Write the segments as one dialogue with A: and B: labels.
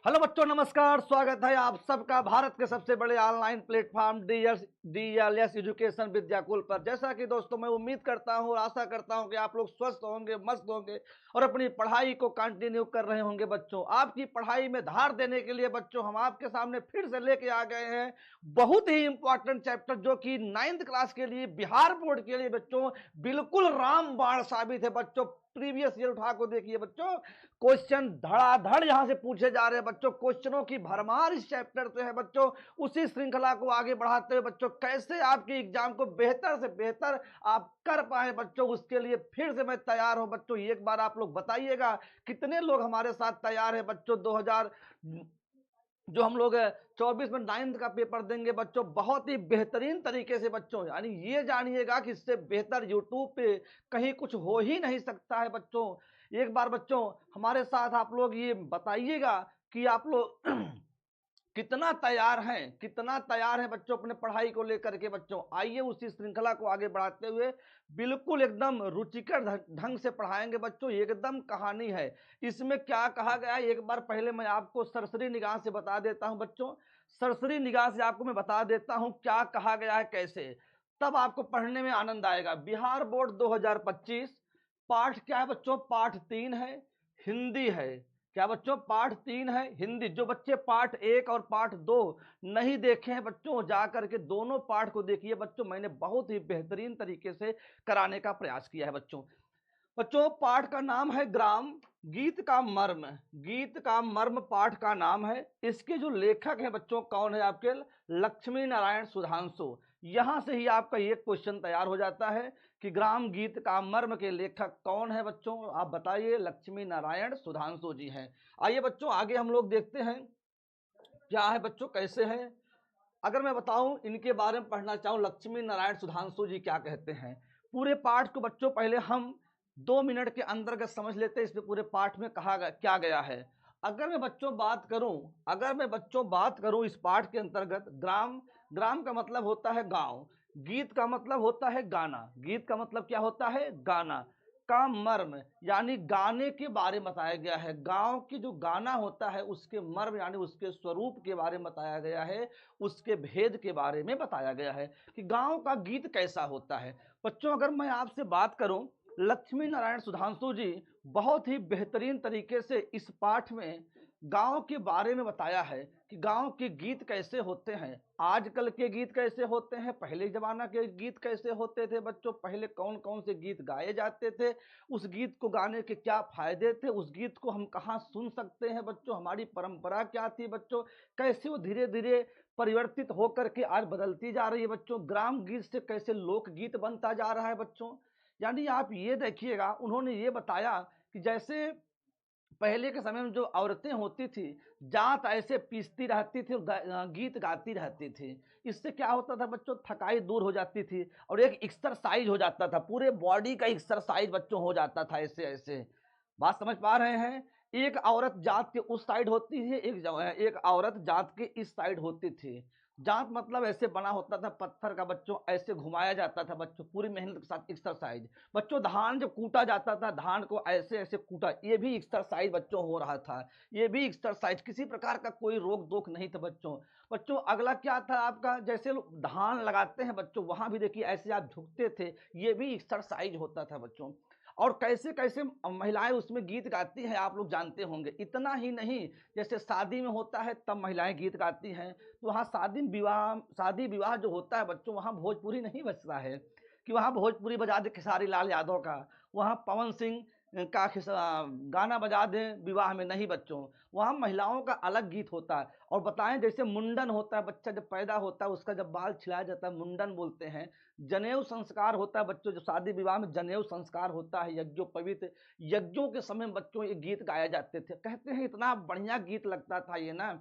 A: Hello बच्चों, नमस्कार। स्वागत है आप सबका भारत के सबसे बड़े online platform DLS education Vidyakul पर। जैसा कि दोस्तों मैं उम्मीद करता हूं और आशा करता हूं कि आप लोग स्वस्थ होंगे, मस्त होंगे और अपनी पढ़ाई को कंटिन्यू कर रहे होंगे। बच्चों, आपकी पढ़ाई में धार देने के लिए बच्चों हम आपके सामने फिर से लेके आ गए हैं बहुत ही इंपॉर्टेंट चैप्टर, जो कि 9th क्लास के लिए, बिहार बोर्ड के लिए बच्चों बिल्कुल रामबाण साबित है। बच्चों, प्रीवियस ईयर उठा को देखिए बच्चों, क्वेश्चन धड़ाधड़ यहां से पूछे जा रहे हैं बच्चों। क्वेश्चनों की भरमार इस चैप्टर से है बच्चों। उसी श्रृंखला को आगे बढ़ाते हुए बच्चों कैसे आपके एग्जाम को बेहतर से बेहतर आप कर पाए बच्चों, उसके लिए फिर से मैं तैयार हूं बच्चों। एक बार आप लोग बताइएगा कितने लोग हमारे साथ तैयार है बच्चों। 2000 जो हम लोग 24 में 9th का पेपर देंगे बच्चों, बहुत ही बेहतरीन तरीके से बच्चों, यानी ये जानिएगा कि इससे बेहतर यूट्यूब पे कहीं कुछ हो ही नहीं सकता है बच्चों। एक बार बच्चों हमारे साथ आप लोग ये बताइएगा कि आप लोग कितना तैयार हैं बच्चों अपने पढ़ाई को लेकर के। बच्चों आइए उसी श्रृंखला को आगे बढ़ाते हुए बिल्कुल एकदम रुचिकर ढंग से पढ़ाएंगे बच्चों। एकदम कहानी है इसमें। क्या कहा गया है एक बार पहले मैं आपको सरसरी निगाह से बता देता हूं बच्चों। सरसरी निगाह से आपको मैं बता देता हूं क्या कहा गया है, कैसे, तब आपको पढ़ने में आनंद आएगा। बिहार बोर्ड 2025 पाठ क्या है बच्चों? पाठ 3 है, हिंदी है। क्या बच्चों? पाठ 3 है, हिंदी। जो बच्चे पाठ 1 और पाठ 2 नहीं देखे हैं बच्चों, जाकर के दोनों पाठ को देखिए बच्चों। मैंने बहुत ही बेहतरीन तरीके से कराने का प्रयास किया है बच्चों। बच्चों पाठ का नाम है ग्राम, गीत का मर्म। गीत का मर्म पाठ का नाम है। इसके जो लेखक हैं बच्चों कौन है आपके? लक्ष्मी नारायण सुधांशु। यहां से ही आपका एक क्वेश्चन तैयार हो जाता है कि ग्राम गीत का मर्म के लेखक कौन है बच्चों? आप बताइए। लक्ष्मी नारायण सुधांशु जी हैं। आइए बच्चों आगे हम लोग देखते हैं क्या है बच्चों, कैसे है। अगर मैं बताऊं इनके बारे में पढ़ना चाहूं, लक्ष्मी नारायण सुधांशु जी क्या कहते हैं। पूरे पाठ को बच्चों पहले हम 2 मिनट के अंतर्गत समझ लेते हैं इसमें पूरे पाठ में कहा क्या गया है। अगर मैं बच्चों बात करूं इस पाठ के अंतर्गत, ग्राम, ग्राम का मतलब होता है गांव, गीत का मतलब होता है गाना। गीत का मतलब क्या होता है? गाना। का मर्म यानी गाने के बारे में बताया गया है। गांव की जो गाना होता है उसके मर्म यानी उसके स्वरूप के बारे में बताया गया है, उसके भेद के बारे में बताया गया है कि गांव का गीत कैसा होता है। बच्चों अगर मैं आपसे बात करूं, लक्ष्मी नारायण सुधांशु जी बहुत ही बेहतरीन तरीके से इस पाठ में गांव के बारे में बताया है कि गांव के गीत कैसे होते हैं, आजकल के गीत कैसे होते हैं, पहले जमाना के गीत कैसे होते थे बच्चों, पहले कौन कौन से गीत गाए जाते थे, उस गीत को गाने के क्या फायदे थे, उस गीत को हम कहाँ सुन सकते हैं बच्चों, हमारी परंपरा क्या थी बच्चों, कैसे वो धीरे धीरे परिवर्तित होकर के आज बदलती जा रही है बच्चों, ग्राम गीत से कैसे लोकगीत बनता जा रहा है बच्चों। यानी आप ये देखिएगा, उन्होंने ये बताया कि जैसे पहले के समय में जो औरतें होती थी, जात ऐसे पीसती रहती थी, गीत गाती रहती थी। इससे क्या होता था बच्चों? थकाई दूर हो जाती थी और एक एक्सरसाइज हो जाता था, पूरे बॉडी का एक्सरसाइज बच्चों हो जाता था। ऐसे ऐसे बात समझ पा रहे हैं? एक औरत जात के उस साइड होती है, एक औरत जात के इस साइड होती थी। जात मतलब ऐसे बना होता था पत्थर का बच्चों, ऐसे घुमाया जाता था बच्चों, पूरी मेहनत के साथ एक्सरसाइज। बच्चों धान जब कूटा जाता था, धान को ऐसे ऐसे कूटा, ये भी एक्सरसाइज बच्चों हो रहा था। ये भी एक्सरसाइज, किसी प्रकार का कोई रोक टोक नहीं था बच्चों। बच्चों अगला क्या था आपका? जैसे लोग धान लगाते हैं बच्चों, वहां भी देखिए ऐसे आप झुकते थे, ये भी एक्सरसाइज होता था बच्चों। और कैसे कैसे महिलाएं उसमें गीत गाती हैं आप लोग जानते होंगे। इतना ही नहीं, जैसे शादी में होता है तब महिलाएं गीत गाती हैं, तो वहाँ शादी विवाह जो होता है बच्चों, वहाँ भोजपुरी नहीं बजता है कि वहाँ भोजपुरी बजा दे खेसारी लाल यादव का, वहाँ पवन सिंह का गाना बजा दें विवाह में, नहीं बच्चों, वहाँ महिलाओं का अलग गीत होता है। और बताएं जैसे मुंडन होता है, बच्चा जब पैदा होता है उसका जब बाल छिलाया जाता है, मुंडन बोलते हैं। जनेऊ संस्कार होता है बच्चों, जो शादी विवाह में जनेऊ संस्कार होता है, यज्ञों पवित्र यज्ञों के समय बच्चों ये गीत गाए जाते थे। कहते हैं इतना बढ़िया गीत लगता था ये ना,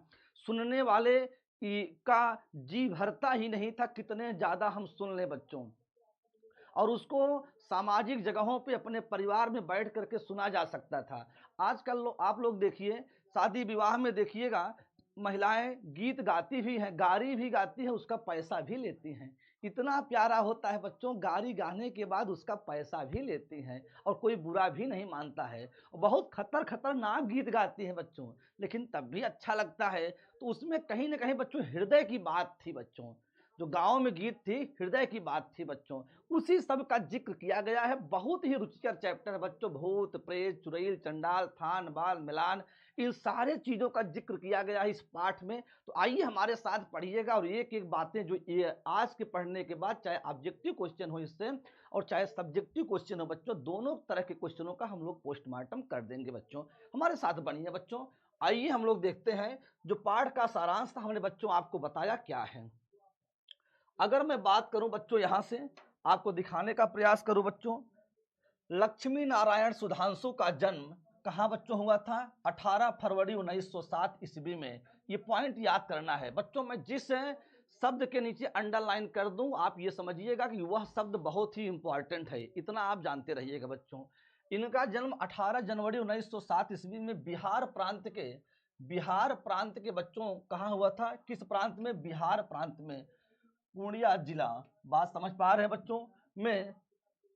A: सुनने वाले का जी भरता ही नहीं था, कितने ज्यादा हम सुन ले बच्चों। और उसको सामाजिक जगहों पे अपने परिवार में बैठ करके सुना जा सकता था। आजकल आप लोग देखिए शादी विवाह में देखिएगा, महिलाएं गीत गाती भी हैं, गारी भी गाती है, उसका पैसा भी लेती हैं। इतना प्यारा होता है बच्चों, गारी गाने के बाद उसका पैसा भी लेती हैं और कोई बुरा भी नहीं मानता है। बहुत खतरनाक गीत गाती हैं बच्चों, लेकिन तब भी अच्छा लगता है। तो उसमें कहीं ना कहीं बच्चों हृदय की बात थी बच्चों, जो गाँव में गीत थी हृदय की बात थी बच्चों, उसी सब का जिक्र किया गया है। बहुत ही रुचिकर चैप्टर है बच्चों, भूत प्रेत चुड़ैल चंडाल थान बाल मिलान, इन सारे चीजों का जिक्र किया गया है इस पाठ में। तो आइए हमारे साथ पढ़िएगा और एक एक बातें जो ये आज के पढ़ने के बाद, चाहे ऑब्जेक्टिव क्वेश्चन हो इससे और चाहे सब्जेक्टिव क्वेश्चन हो बच्चों, दोनों तरह के क्वेश्चनों का हम लोग पोस्टमार्टम कर देंगे बच्चों। हमारे साथ बनिए बच्चों। आइए हम लोग देखते हैं जो पाठ का सारांश था, हमने बच्चों आपको बताया क्या है। अगर मैं बात करूं बच्चों, यहां से आपको दिखाने का प्रयास करूं बच्चों, लक्ष्मी नारायण सुधांशु का जन्म कहां बच्चों हुआ था? 18 फरवरी 1907 ईस्वी में। ये पॉइंट याद करना है बच्चों। मैं जिस शब्द के नीचे अंडरलाइन कर दूं, आप ये समझिएगा कि वह शब्द बहुत ही इंपॉर्टेंट है, इतना आप जानते रहिएगा बच्चों। इनका जन्म 18 जनवरी 1907 ईस्वी में बिहार प्रांत के बच्चों कहां हुआ था? किस प्रांत में? बिहार प्रांत में, पूर्णिया जिला, बात समझ पा रहे हैं बच्चों, में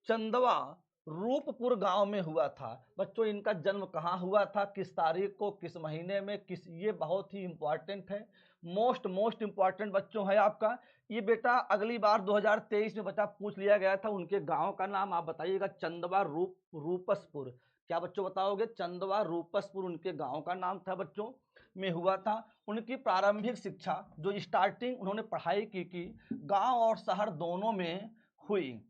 A: चंदवा रूपपुर गांव में हुआ था बच्चों। इनका जन्म कहाँ हुआ था, किस तारीख को, किस महीने में, किस, ये बहुत ही इंपॉर्टेंट है। मोस्ट इंपॉर्टेंट बच्चों है आपका ये। बेटा अगली बार 2023 में बच्चा पूछ लिया गया था, उनके गांव का नाम आप बताइएगा। चंदवा रूपसपुर। क्या बच्चों बताओगे? चंदवा रूपसपुर उनके गांव का नाम था बच्चों, में हुआ था। उनकी प्रारंभिक शिक्षा जो स्टार्टिंग उन्होंने पढ़ाई की गांव और शहर दोनों में हुई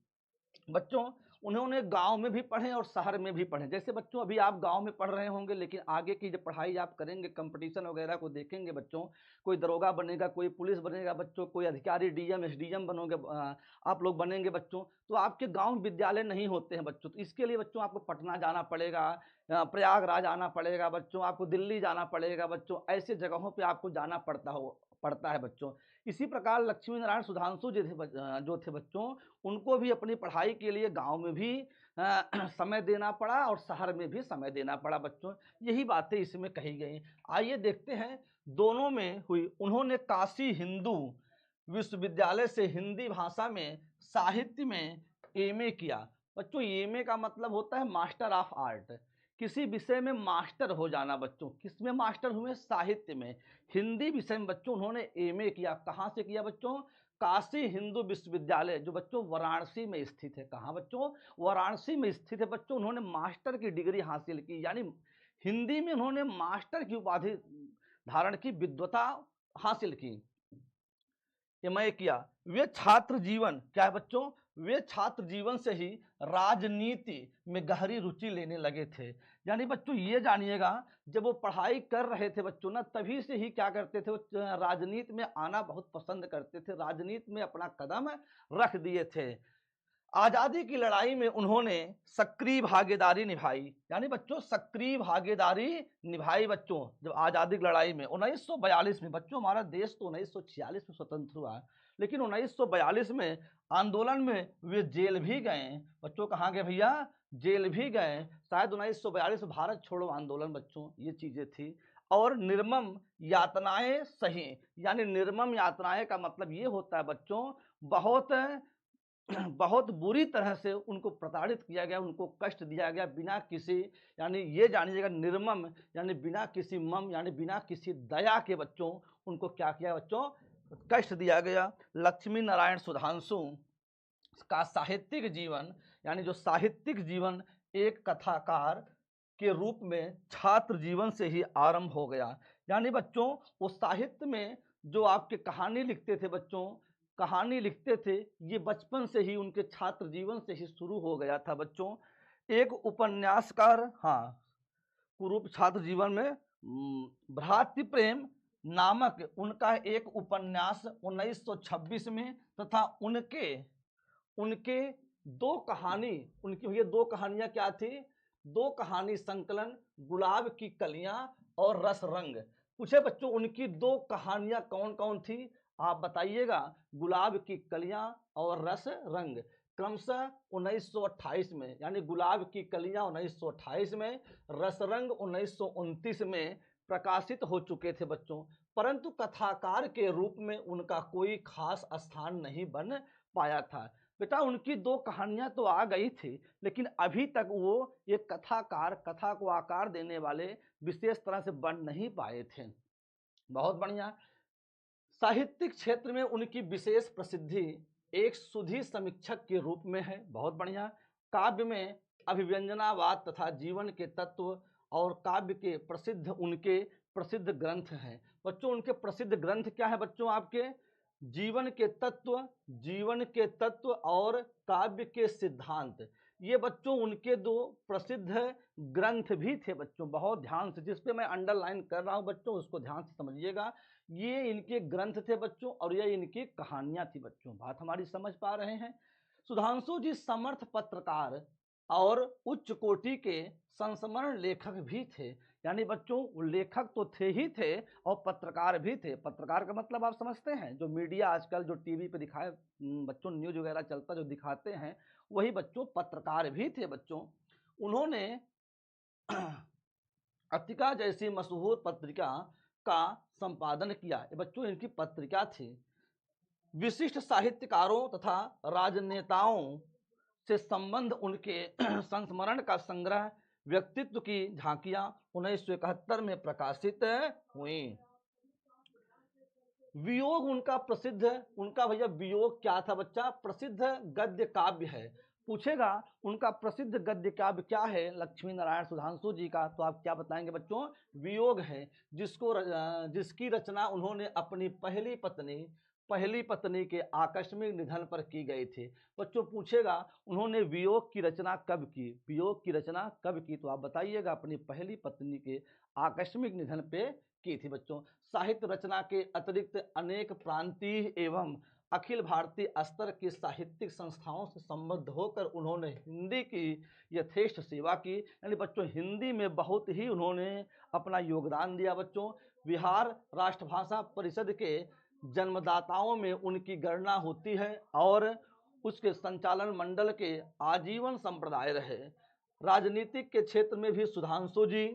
A: बच्चों। उन्होंने गांव में भी पढ़े और शहर में भी पढ़े। जैसे बच्चों अभी आप गांव में पढ़ रहे होंगे, लेकिन आगे की जब पढ़ाई आप करेंगे, कंपटीशन वगैरह को देखेंगे बच्चों, कोई दरोगा बनेगा, कोई पुलिस बनेगा बच्चों, कोई अधिकारी डीएम एसडीएम बनोगे, आप लोग बनेंगे बच्चों, तो आपके गाँव विद्यालय नहीं होते हैं बच्चों। तो इसके लिए बच्चों आपको पटना जाना पड़ेगा, प्रयागराज आना पड़ेगा बच्चों, आपको दिल्ली जाना पड़ेगा बच्चों, ऐसे जगहों पर आपको जाना पड़ता है बच्चों। इसी प्रकार लक्ष्मी नारायण सुधांशु जो थे बच्चों, उनको भी अपनी पढ़ाई के लिए गांव में भी समय देना पड़ा और शहर में भी समय देना पड़ा बच्चों। यही बातें इसमें कही गई। आइए देखते हैं दोनों में हुई। उन्होंने काशी हिंदू विश्वविद्यालय से हिंदी भाषा में साहित्य में एमए किया बच्चों। एमए का मतलब होता है मास्टर ऑफ आर्ट, किसी विषय में मास्टर हो जाना बच्चों। किसमें मास्टर हुए? साहित्य में। हिंदी विषय में बच्चों उन्होंने एमए किया। कहाँ से किया बच्चों? काशी हिंदू विश्वविद्यालय, जो बच्चों वाराणसी में स्थित है। कहाँ बच्चों? वाराणसी में स्थित है बच्चों। उन्होंने मास्टर की डिग्री हासिल की, यानी हिंदी में उन्होंने मास्टर की उपाधि धारण की, विद्वता हासिल की। एमए किया। वे छात्र जीवन, क्या है बच्चों? वे छात्र जीवन से ही राजनीति में गहरी रुचि लेने लगे थे। यानी बच्चों ये जानिएगा, जब वो पढ़ाई कर रहे थे बच्चों ना, तभी से ही क्या करते थे, वो राजनीति में आना बहुत पसंद करते थे, राजनीति में अपना कदम रख दिए थे। आजादी की लड़ाई में उन्होंने सक्रिय भागीदारी निभाई, यानी बच्चों सक्रिय भागीदारी निभाई बच्चों। जब आजादी की लड़ाई में 1942 में बच्चों, हमारा देश तो 1946 में स्वतंत्र हुआ, लेकिन 1942 में आंदोलन में वे जेल भी गए बच्चों। कहाँ गए भैया? जेल भी गए। शायद 1942 भारत छोड़ो आंदोलन बच्चों, ये चीजें थी। और निर्मम यातनाएं सही, यानी निर्मम यातनाएं का मतलब ये होता है बच्चों, बहुत बुरी तरह से उनको प्रताड़ित किया गया, उनको कष्ट दिया गया बिना किसी, यानी ये जानिएगा निर्मम यानी बिना किसी मम, यानी बिना किसी दया के बच्चों उनको क्या किया बच्चों? कष्ट दिया गया। लक्ष्मी नारायण सुधांशु का साहित्यिक जीवन, यानी जो साहित्यिक जीवन एक कथाकार के रूप में छात्र जीवन से ही आरंभ हो गया। यानी बच्चों वो साहित्य में जो आपके कहानी लिखते थे बच्चों, कहानी लिखते थे, ये बचपन से ही उनके छात्र जीवन से ही शुरू हो गया था बच्चों। एक उपन्यासकार, हाँ, कुरूप छात्र जीवन में भ्रातृ प्रेम नामक उनका एक उपन्यास 1926 में, तथा उनके उनके दो कहानी, उनकी हुई दो कहानियां क्या थी? दो कहानी संकलन, गुलाब की कलियां और रस रंग। पूछे बच्चों उनकी दो कहानियां कौन कौन थी? आप बताइएगा। गुलाब की कलियां और रस रंग, क्रमशः 1928 में, यानी गुलाब की कलियां 1928 में, रसरंग 1929 में प्रकाशित हो चुके थे बच्चों, परंतु कथाकार के रूप में उनका कोई खास स्थान नहीं बन पाया था। बेटा उनकी 2 कहानियां तो आ गई थी, लेकिन अभी तक वो एक कथाकार, कथा को आकार देने वाले विशेष तरह से बन नहीं पाए थे। बहुत बढ़िया। साहित्यिक क्षेत्र में उनकी विशेष प्रसिद्धि एक सुधी समीक्षक के रूप में है। बहुत बढ़िया। काव्य में अभिव्यंजनावाद तथा जीवन के तत्व और काव्य के प्रसिद्ध उनके प्रसिद्ध ग्रंथ हैं। बच्चों उनके प्रसिद्ध ग्रंथ क्या है बच्चों आपके? जीवन के तत्व, जीवन के तत्व और काव्य के सिद्धांत। ये बच्चों उनके 2 प्रसिद्ध ग्रंथ भी थे बच्चों। बहुत ध्यान से, जिस पे मैं अंडरलाइन कर रहा हूं बच्चों उसको ध्यान से समझिएगा। ये इनके ग्रंथ थे बच्चों और ये इनकी कहानियां थी बच्चों। बात हमारी समझ पा रहे हैं? सुधांशु जी समर्थ पत्रकार और उच्च कोटि के संस्मरण लेखक भी थे। यानी बच्चों वो लेखक तो थे ही थे और पत्रकार भी थे। पत्रकार का मतलब आप समझते हैं, जो मीडिया आजकल जो टीवी पे दिखाए बच्चों, न्यूज वगैरह चलता जो दिखाते हैं, वही बच्चों पत्रकार भी थे बच्चों। उन्होंने अतिका जैसी मशहूर पत्रिका का संपादन किया। ये बच्चों इनकी पत्रिका थी। विशिष्ट साहित्यकारों तथा राजनेताओं से संबंध उनके संस्मरण का संग्रह व्यक्तित्व की झांकियां 1971 में प्रकाशित हुई। वियोग उनका प्रसिद्ध, उनका भैया वियोग क्या था बच्चा? प्रसिद्ध गद्य काव्य है। पूछेगा उनका प्रसिद्ध गद्य काव्य क्या है लक्ष्मी नारायण सुधांशु जी का, तो आप क्या बताएंगे बच्चों? वियोग है, जिसकी रचना उन्होंने अपनी पहली पत्नी के आकस्मिक निधन पर की गई थी। बच्चों पूछेगा उन्होंने वियोग की रचना कब की? वियोग की रचना कब की? तो आप बताइएगा अपनी पहली पत्नी के आकस्मिक निधन पे की थी बच्चों। साहित्य रचना के अतिरिक्त अनेक प्रांतीय एवं अखिल भारतीय स्तर की साहित्यिक संस्थाओं से संबद्ध होकर उन्होंने हिंदी की यथेष्ट सेवा की। यानी बच्चों हिंदी में बहुत ही उन्होंने अपना योगदान दिया बच्चों। बिहार राष्ट्रभाषा परिषद के जन्मदाताओं में उनकी गणना होती है और उसके संचालन मंडल के आजीवन संप्रदाय रहे। राजनीतिक के क्षेत्र में भी सुधांशु जी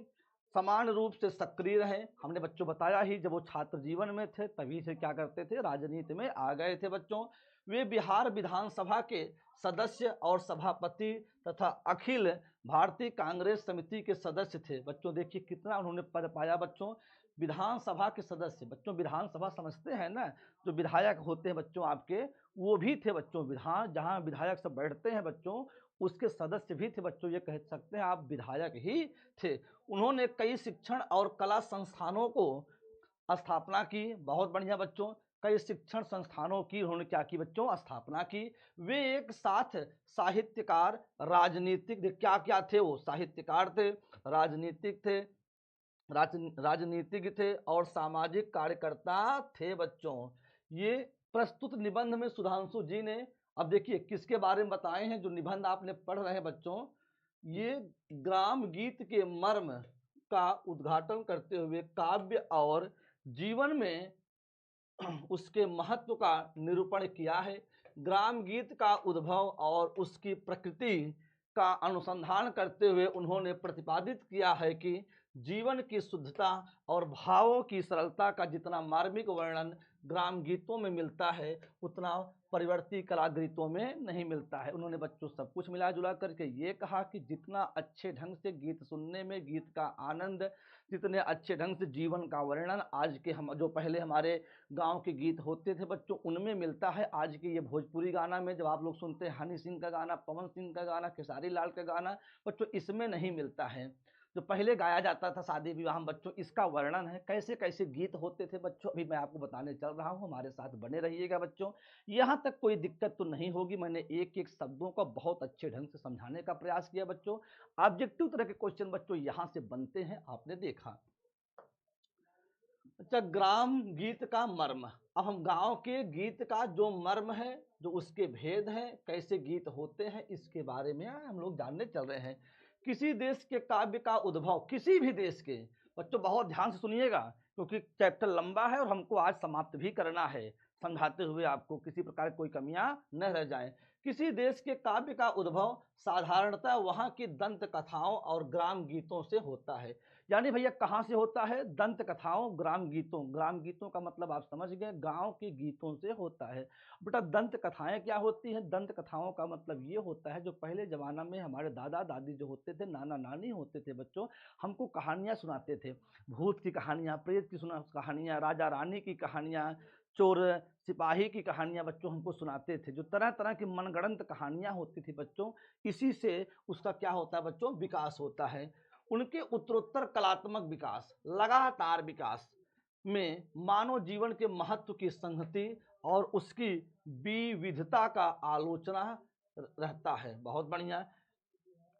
A: समान रूप से सक्रिय रहे। हमने बच्चों बताया ही, जब वो छात्र जीवन में थे तभी से क्या करते थे, राजनीति में आ गए थे बच्चों। वे बिहार विधानसभा के सदस्य और सभापति तथा अखिल भारतीय कांग्रेस समिति के सदस्य थे। बच्चों देखिए कितना उन्होंने पद पाया बच्चों, विधानसभा के सदस्य। बच्चों विधानसभा समझते हैं ना, जो विधायक होते हैं बच्चों आपके, वो भी थे बच्चों। जहाँ विधायक सब बैठते हैं बच्चों, उसके सदस्य भी थे बच्चों। ये कह सकते हैं आप विधायक ही थे। उन्होंने कई शिक्षण और कला संस्थानों को स्थापना की। बहुत बढ़िया बच्चों, कई शिक्षण संस्थानों की उन्होंने क्या की बच्चों? स्थापना की। वे एक साथ साहित्यकार, राजनीतिक, क्या क्या थे वो? साहित्यकार थे, राजनीतिक थे, राजनीतिक थे और सामाजिक कार्यकर्ता थे बच्चों। ये प्रस्तुत निबंध में सुधांशु जी ने, अब देखिए किसके बारे में बताए हैं, जो निबंध आपने पढ़ रहे हैं बच्चों, ये ग्राम गीत के मर्म का उद्घाटन करते हुए काव्य और जीवन में उसके महत्व का निरूपण किया है। ग्राम गीत का उद्भव और उसकी प्रकृति का अनुसंधान करते हुए उन्होंने प्रतिपादित किया है कि जीवन की शुद्धता और भावों की सरलता का जितना मार्मिक वर्णन ग्राम गीतों में मिलता है, उतना परिवर्ती कला गीतों में नहीं मिलता है। उन्होंने बच्चों सब कुछ मिला जुला करके ये कहा कि जितना अच्छे ढंग से गीत सुनने में, गीत का आनंद, जितने अच्छे ढंग से जीवन का वर्णन आज के हम जो पहले हमारे गांव के गीत होते थे बच्चों उनमें मिलता है, आज के ये भोजपुरी गाना में जब आप लोग सुनते हैं हनी सिंह का गाना, पवन सिंह का गाना, खेसारी लाल का गाना, बच्चों इसमें नहीं मिलता है। जो पहले गाया जाता था शादी विवाह में बच्चों, इसका वर्णन है, कैसे कैसे गीत होते थे बच्चों, अभी मैं आपको बताने चल रहा हूँ, हमारे साथ बने रहिएगा बच्चों। यहाँ तक कोई दिक्कत तो नहीं होगी, मैंने एक एक शब्दों का बहुत अच्छे ढंग से समझाने का प्रयास किया बच्चों। ऑब्जेक्टिव तरह के क्वेश्चन बच्चों यहाँ से बनते हैं, आपने देखा। अच्छा, ग्राम गीत का मर्म। अब हम गांव के गीत का जो मर्म है, जो उसके भेद हैं, कैसे गीत होते हैं, इसके बारे में हम लोग जानने चल रहे हैं। किसी देश के काव्य का उद्भव, किसी भी देश के, बच्चों बहुत ध्यान से सुनिएगा क्योंकि चैप्टर लंबा है और हमको आज समाप्त भी करना है, समझाते हुए आपको किसी प्रकार कोई कमियां न रह जाएं। किसी देश के काव्य का उद्भव साधारणतः वहां की दंत कथाओं और ग्राम गीतों से होता है। यानी भैया कहाँ से होता है? दंत कथाओं, ग्राम गीतों। ग्राम गीतों का मतलब आप समझ गए, गांव के गीतों से होता है। बेटा दंत कथाएं क्या होती हैं? दंत कथाओं का मतलब ये होता है, जो पहले जमाना में हमारे दादा दादी जो होते थे, नाना नानी होते थे बच्चों, हमको कहानियां सुनाते थे। भूत की कहानियां, प्रेत की कहानियां, राजा रानी की कहानियां, चोर सिपाही की कहानियां बच्चों हमको सुनाते थे। जो तरह तरह की मनगढ़ंत कहानियां होती थी बच्चों, इसी से उसका क्या होता है बच्चों? विकास होता है। उनके उत्तरोत्तर कलात्मक विकास, लगातार विकास में मानव जीवन के महत्व की संहति और उसकी विविधता का आलोचना रहता है। बहुत बढ़िया।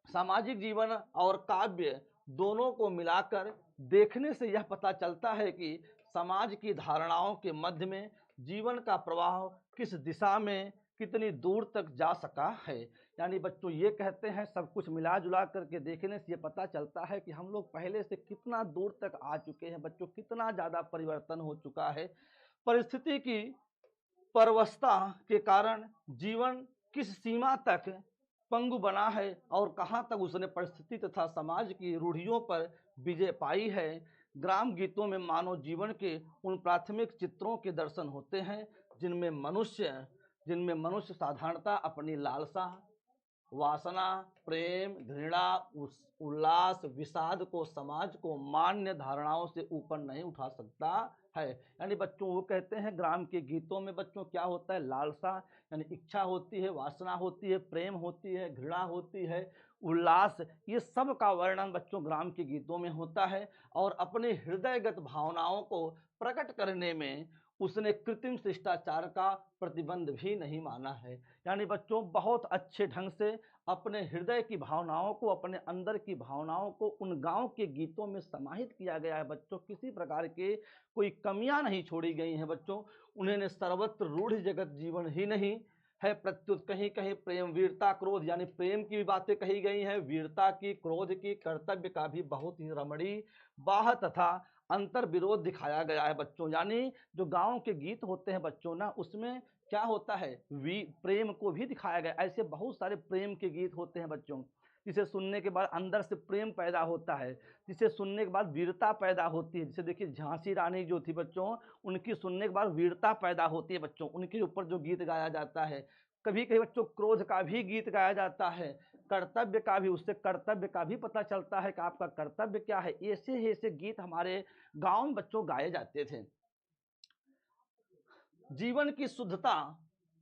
A: सामाजिक जीवन और काव्य दोनों को मिलाकर देखने से यह पता चलता है कि समाज की धारणाओं के मध्य में जीवन का प्रवाह किस दिशा में कितनी दूर तक जा सका है। यानी बच्चों ये कहते हैं, सब कुछ मिला जुला करके देखने से ये पता चलता है कि हम लोग पहले से कितना दूर तक आ चुके हैं बच्चों, कितना ज़्यादा परिवर्तन हो चुका है। परिस्थिति की परवस्ता के कारण जीवन किस सीमा तक पंगु बना है और कहाँ तक उसने परिस्थिति तथा समाज की रूढ़ियों पर विजय पाई है। ग्राम गीतों में मानव जीवन के उन प्राथमिक चित्रों के दर्शन होते हैं जिनमें मनुष्य साधारणतः अपनी लालसा, वासना, प्रेम, घृणा, उल्लास, विषाद को समाज को मान्य धारणाओं से ऊपर नहीं उठा सकता है। यानी बच्चों वो कहते हैं ग्राम के गीतों में बच्चों क्या होता है? लालसा यानी इच्छा होती है, वासना होती है, प्रेम होती है, घृणा होती है, उल्लास, ये सब का वर्णन बच्चों ग्राम के गीतों में होता है। और अपने हृदयगत भावनाओं को प्रकट करने में उसने कृत्रिम शिष्टाचार का प्रतिबंध भी नहीं माना है। यानी बच्चों बहुत अच्छे ढंग से अपने हृदय की भावनाओं को, अपने अंदर की भावनाओं को उन गांव के गीतों में समाहित किया गया है बच्चों। किसी प्रकार के कोई कमियां नहीं छोड़ी गई हैं बच्चों। उन्हें सर्वत्र रूढ़ जगत जीवन ही नहीं है, प्रत्युत कहीं कहीं प्रेम, वीरता, क्रोध, यानी प्रेम की भी बातें कही गई हैं, वीरता की, क्रोध की, कर्तव्य का भी बहुत ही रमणीय बाह तथा अंतर विरोध दिखाया गया है बच्चों। यानी जो गांव के गीत होते हैं बच्चों ना, उसमें क्या होता है? प्रेम को भी दिखाया गया। ऐसे बहुत सारे प्रेम के गीत होते हैं बच्चों, जिसे सुनने के बाद अंदर से प्रेम पैदा होता है, जिसे सुनने के बाद वीरता पैदा होती है। जैसे देखिए झांसी रानी जो थी बच्चों, उनकी सुनने के बाद वीरता पैदा होती है बच्चों, उनके ऊपर जो गीत गाया जाता है। कभी कभी बच्चों क्रोध का भी गीत गाया जाता है, कर्तव्य का भी, उससे कर्तव्य का भी पता चलता है कि आपका कर्तव्य क्या है। ऐसे गीत हमारे गांव में बच्चों गाए जाते थे। जीवन की शुद्धता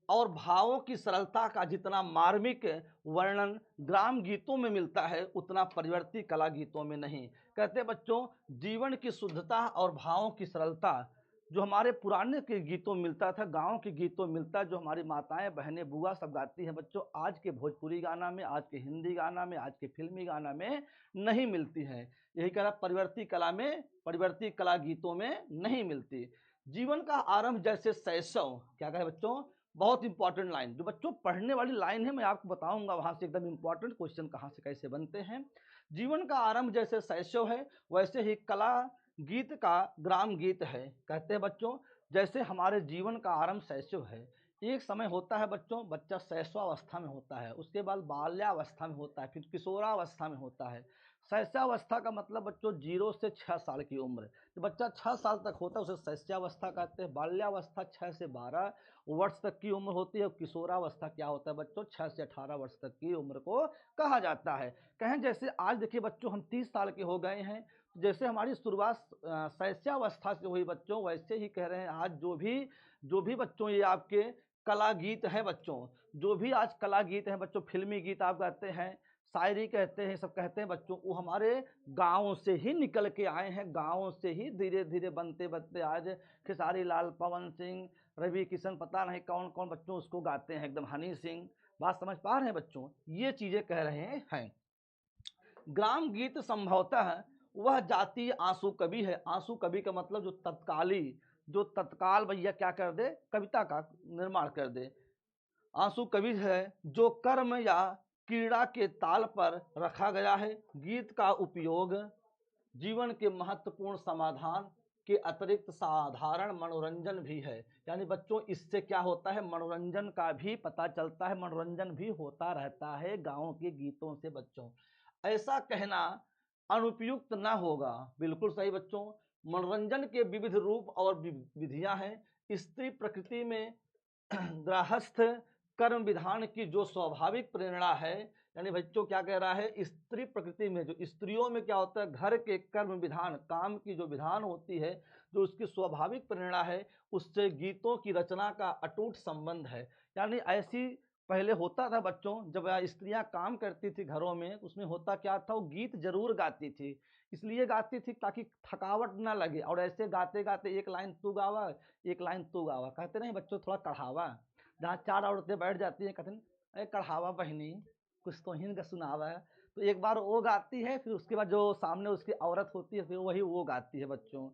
A: और भावों की सरलता का जितना मार्मिक वर्णन ग्राम गीतों में मिलता है, उतना परिवर्ती कला गीतों में नहीं। कहते बच्चों जीवन की शुद्धता और भावों की सरलता जो हमारे पुराने के गीतों में मिलता था, गांव के गीतों में मिलता, जो हमारी माताएं, बहनें, बुआ सब गाती हैं बच्चों, आज के भोजपुरी गाना में, आज के हिंदी गाना में, आज के फिल्मी गाना में नहीं मिलती है। यही कह रहा परिवर्ती कला में, परिवर्ती कला गीतों में नहीं मिलती। जीवन का आरंभ जैसे शैशव, क्या कहे बच्चों? बहुत इंपॉर्टेंट लाइन, जो बच्चों पढ़ने वाली लाइन है, मैं आपको बताऊंगा वहां से एकदम इंपॉर्टेंट क्वेश्चन कहां से कैसे बनते हैं। जीवन का आरंभ जैसे शैशव है, वैसे ही कला गीत का ग्राम गीत है। कहते हैं बच्चों जैसे हमारे जीवन का आरंभ शैशव है, एक समय होता है बच्चों, बच्चा शैशवावस्था में होता है, उसके बाद बाल्यावस्था में होता है, फिर किशोरावस्था में होता है। शैशवावस्था का मतलब बच्चों 0 से 6 साल की उम्र, तो बच्चा 6 साल तक होता है उसे शैशवावस्था कहते हैं। बाल्यावस्था 6 से 12 वर्ष तक की उम्र होती है, और किशोरावस्था क्या होता है बच्चों? 6 से 18 वर्ष तक की उम्र को कहा जाता है। कहें जैसे आज देखिए बच्चों हम 30 साल के हो गए हैं, जैसे हमारी शुरुआत शैशवावस्था से हुई बच्चों, वैसे ही कह रहे हैं आज जो भी बच्चों ये आपके कला गीत है बच्चों, जो भी आज कला गीत है बच्चों, फिल्मी गीत आप कहते हैं, शायरी कहते हैं, सब कहते हैं बच्चों, वो हमारे गाँव से ही निकल के आए हैं, गाँव से ही धीरे धीरे बनते बनते आज खेसारी लाल, पवन सिंह, रवि किशन, पता नहीं कौन कौन बच्चों उसको गाते हैं, एकदम हनी सिंह। बात समझ पा रहे हैं बच्चों? ये चीजें कह रहे हैं। ग्राम गीत संभवतः वह जातीय आंसू कवि है। आंसू कवि का मतलब जो तत्काल भैया क्या कर दे, कविता का निर्माण कर दे। आंसू कवि है जो कर्म या क्रीड़ा के ताल पर रखा गया है। गीत का उपयोग जीवन के महत्वपूर्ण समाधान के अतिरिक्त साधारण मनोरंजन भी है। यानी बच्चों इससे क्या होता है? मनोरंजन का भी पता चलता है, मनोरंजन भी होता रहता है गाँव के गीतों से बच्चों। ऐसा कहना अनुपयुक्त ना होगा। बिल्कुल सही बच्चों। मनोरंजन के विविध रूप और विधियां हैं। स्त्री प्रकृति में गृहस्थ कर्म विधान की जो स्वाभाविक प्रेरणा है, यानी बच्चों क्या कह रहा है, स्त्री प्रकृति में जो स्त्रियों में क्या होता है, घर के कर्म विधान, काम की जो विधान होती है, जो उसकी स्वाभाविक प्रेरणा है, उससे गीतों की रचना का अटूट संबंध है। यानी ऐसी पहले होता था बच्चों, जब स्त्रियां काम करती थी घरों में, उसमें होता क्या था, वो गीत जरूर गाती थी। इसलिए गाती थी ताकि थकावट ना लगे, और ऐसे गाते गाते एक लाइन तू गावा, एक लाइन तू गावा, कहते नहीं बच्चों थोड़ा कढ़ावा, जहाँ चार औरतें बैठ जाती हैं, कहते हैं अरे कढ़ावा बहनी कुछ तो हिन का सुनावा। तो एक बार वो गाती है, फिर उसके बाद जो सामने उसकी औरत होती है, फिर वही वो गाती है बच्चों।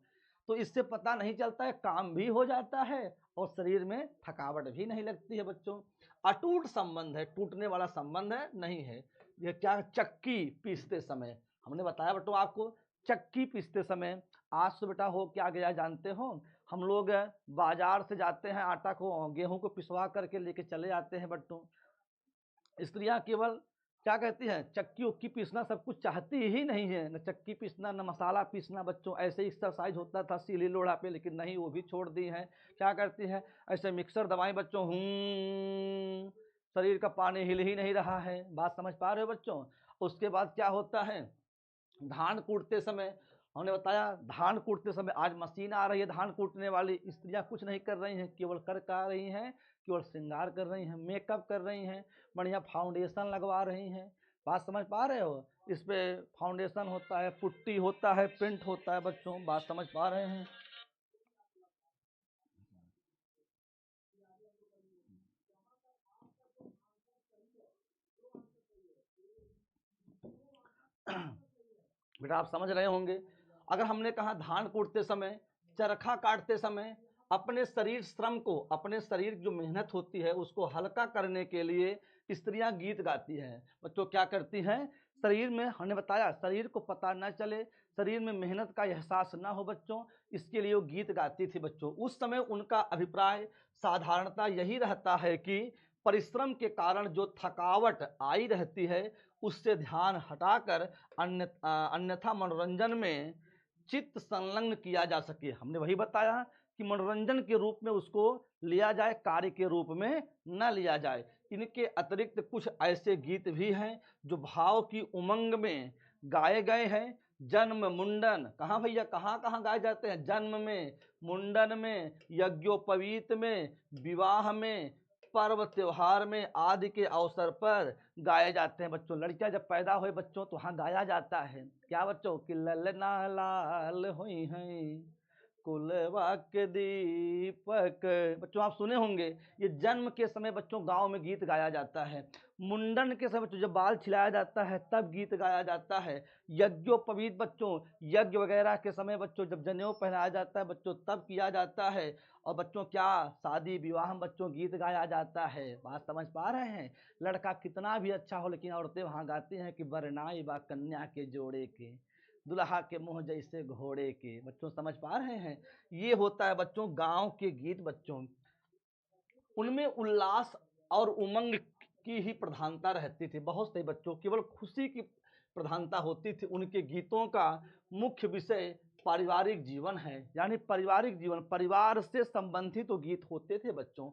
A: तो इससे पता नहीं चलता है, काम भी हो जाता है और शरीर में थकावट भी नहीं लगती है बच्चों। अटूट संबंध है, टूटने वाला संबंध है, नहीं है। ये क्या, चक्की पीसते समय, हमने बताया बच्चों आपको, चक्की पीसते समय आज तो बेटा हो क्या गया जानते हो, हम लोग बाजार से जाते हैं, आटा को, गेहूं को पिसवा करके लेके चले आते हैं बच्चों। स्त्रियां केवल क्या कहती हैं, चक्की उक्की पीसना सब कुछ चाहती ही नहीं है, न चक्की पीसना न मसाला पीसना बच्चों। ऐसे एक्सरसाइज होता था सीली लोढ़ा पे, लेकिन नहीं, वो भी छोड़ दी है। क्या करती है, ऐसे मिक्सर दबाएं बच्चों, शरीर का पानी हिल ही नहीं रहा है। बात समझ पा रहे हो बच्चों। उसके बाद क्या होता है, धान कूटते समय, हमने बताया धान कूटते समय आज मशीन आ रही है धान कूटने वाली, स्त्रियां कुछ नहीं कर रही हैं, केवल कर का रही हैं, केवल श्रृंगार कर रही हैं, मेकअप कर रही हैं, बढ़िया फाउंडेशन लगवा रही हैं। बात समझ पा रहे हो। इस पे फाउंडेशन होता है, पुट्टी होता है, पेंट होता है बच्चों। बात समझ पा रहे हैं। बेटा आप समझ रहे होंगे। अगर हमने कहा धान कूटते समय, चरखा काटते समय, अपने शरीर श्रम को, अपने शरीर की जो मेहनत होती है उसको हल्का करने के लिए स्त्रियां गीत गाती हैं बच्चों। क्या करती हैं, शरीर में, हमने बताया शरीर को पता न चले, शरीर में मेहनत का एहसास ना हो बच्चों, इसके लिए वो गीत गाती थी बच्चों। उस समय उनका अभिप्राय साधारणता यही रहता है कि परिश्रम के कारण जो थकावट आई रहती है उससे ध्यान हटाकर अन्यथा मनोरंजन में चित्त संलग्न किया जा सके। हमने वही बताया कि मनोरंजन के रूप में उसको लिया जाए, कार्य के रूप में न लिया जाए। इनके अतिरिक्त कुछ ऐसे गीत भी हैं जो भाव की उमंग में गाए गए हैं। जन्म मुंडन, कहाँ भैया, कहाँ कहाँ गाए जाते हैं, जन्म में, मुंडन में, यज्ञोपवीत में, विवाह में, पर्व त्योहार में आदि के अवसर पर गाए जाते हैं बच्चों। लड़कियां जब पैदा हुए बच्चों तो वहाँ गाया जाता है क्या बच्चों, कि ललना लाल हुई हैं कुलवा के दीपक। बच्चों आप सुने होंगे, ये जन्म के समय बच्चों गांव में गीत गाया जाता है। मुंडन के समय बच्चों जब बाल छिलाया जाता है तब गीत गाया जाता है। यज्ञोपवीत बच्चों, यज्ञ वगैरह के समय बच्चों जब जनेऊ पहनाया जाता है बच्चों तब किया जाता है। और बच्चों क्या, शादी विवाह में बच्चों गीत गाया जाता है। बात समझ पा रहे हैं। लड़का कितना भी अच्छा हो लेकिन औरतें वहां गाती हैं कि बरनाई बा कन्या के जोड़े के, दुल्हा के मुंह जैसे घोड़े के। बच्चों समझ पा रहे हैं। ये होता है बच्चों गांव के गीत बच्चों। उनमें उल्लास और उमंग की ही प्रधानता रहती थी। बहुत से बच्चों केवल खुशी की प्रधानता होती थी। उनके गीतों का मुख्य विषय पारिवारिक जीवन है, यानी पारिवारिक जीवन, परिवार से संबंधित तो गीत होते थे बच्चों।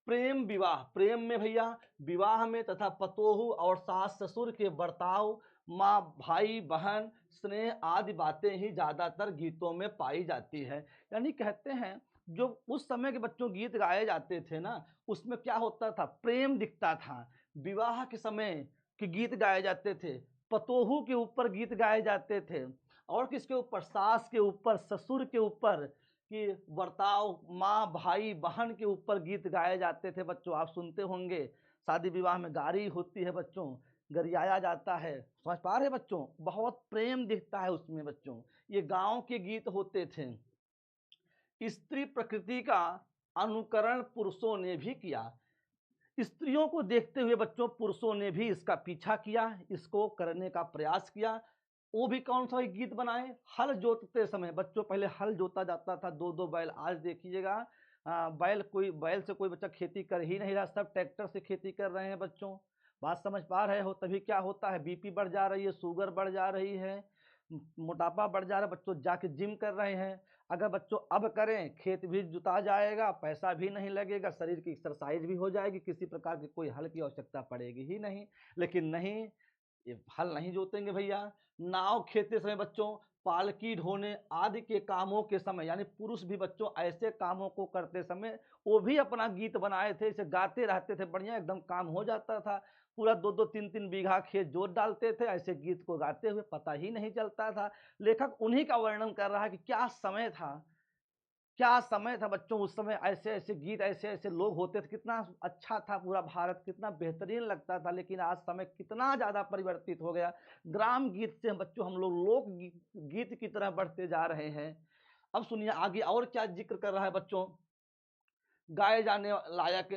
A: प्रेम विवाह, प्रेम में भैया विवाह में तथा पतोहू और सास ससुर के बर्ताव, माँ भाई बहन स्नेह आदि बातें ही ज्यादातर गीतों में पाई जाती है। यानी कहते हैं जो उस समय के बच्चों गीत गाए जाते थे ना, उसमें क्या होता था, प्रेम दिखता था। विवाह के समय के गीत गाए जाते थे, पतोहू के ऊपर गीत गाए जाते थे, और किसके ऊपर, सास के ऊपर, ससुर के ऊपर कि बर्ताव, माँ भाई बहन के ऊपर गीत गाए जाते थे बच्चों। आप सुनते होंगे शादी विवाह में गारी होती है बच्चों, गरियाया जाता है। समझ पा रहे बच्चों, बहुत प्रेम दिखता है उसमें बच्चों। ये गांव के गीत होते थे। स्त्री प्रकृति का अनुकरण पुरुषों ने भी किया। स्त्रियों को देखते हुए बच्चों पुरुषों ने भी इसका पीछा किया, इसको करने का प्रयास किया। वो भी कौन सा गीत बनाए, हल जोतते समय बच्चों, पहले हल जोता जाता था, दो दो बैल। आज देखिएगा बैल से कोई बच्चा खेती कर ही नहीं रहा, सब ट्रैक्टर से खेती कर रहे हैं बच्चों। बात समझ पा रहे हो। तभी क्या होता है, बीपी बढ़ जा रही है, शुगर बढ़ जा रही है, मोटापा बढ़ जा रहा है, बच्चों जाके जिम कर रहे हैं। अगर बच्चों अब करें, खेत भी जुता जाएगा, पैसा भी नहीं लगेगा, शरीर की एक्सरसाइज भी हो जाएगी, किसी प्रकार की कोई हल की आवश्यकता पड़ेगी ही नहीं। लेकिन नहीं, ये हल नहीं जोतेंगे भैया। नाव खेते समय बच्चों, पालकी ढोने आदि के कामों के समय, यानी पुरुष भी बच्चों ऐसे कामों को करते समय वो भी अपना गीत बनाए थे, इसे गाते रहते थे, बढ़िया एकदम काम हो जाता था। पूरा 2-2 3-3 बीघा खेत जोत डालते थे, ऐसे गीत को गाते हुए, पता ही नहीं चलता था। लेखक उन्हीं का वर्णन कर रहा है कि क्या समय था, क्या समय था बच्चों। उस समय ऐसे ऐसे गीत, ऐसे ऐसे लोग होते थे, कितना अच्छा था पूरा भारत, कितना बेहतरीन लगता था। लेकिन आज समय कितना ज्यादा परिवर्तित हो गया। ग्राम गीत से बच्चों हम लोग लोक गीत की तरह बढ़ते जा रहे हैं। अब सुनिए आगे और क्या जिक्र कर रहा है बच्चों। गाए जाने लायक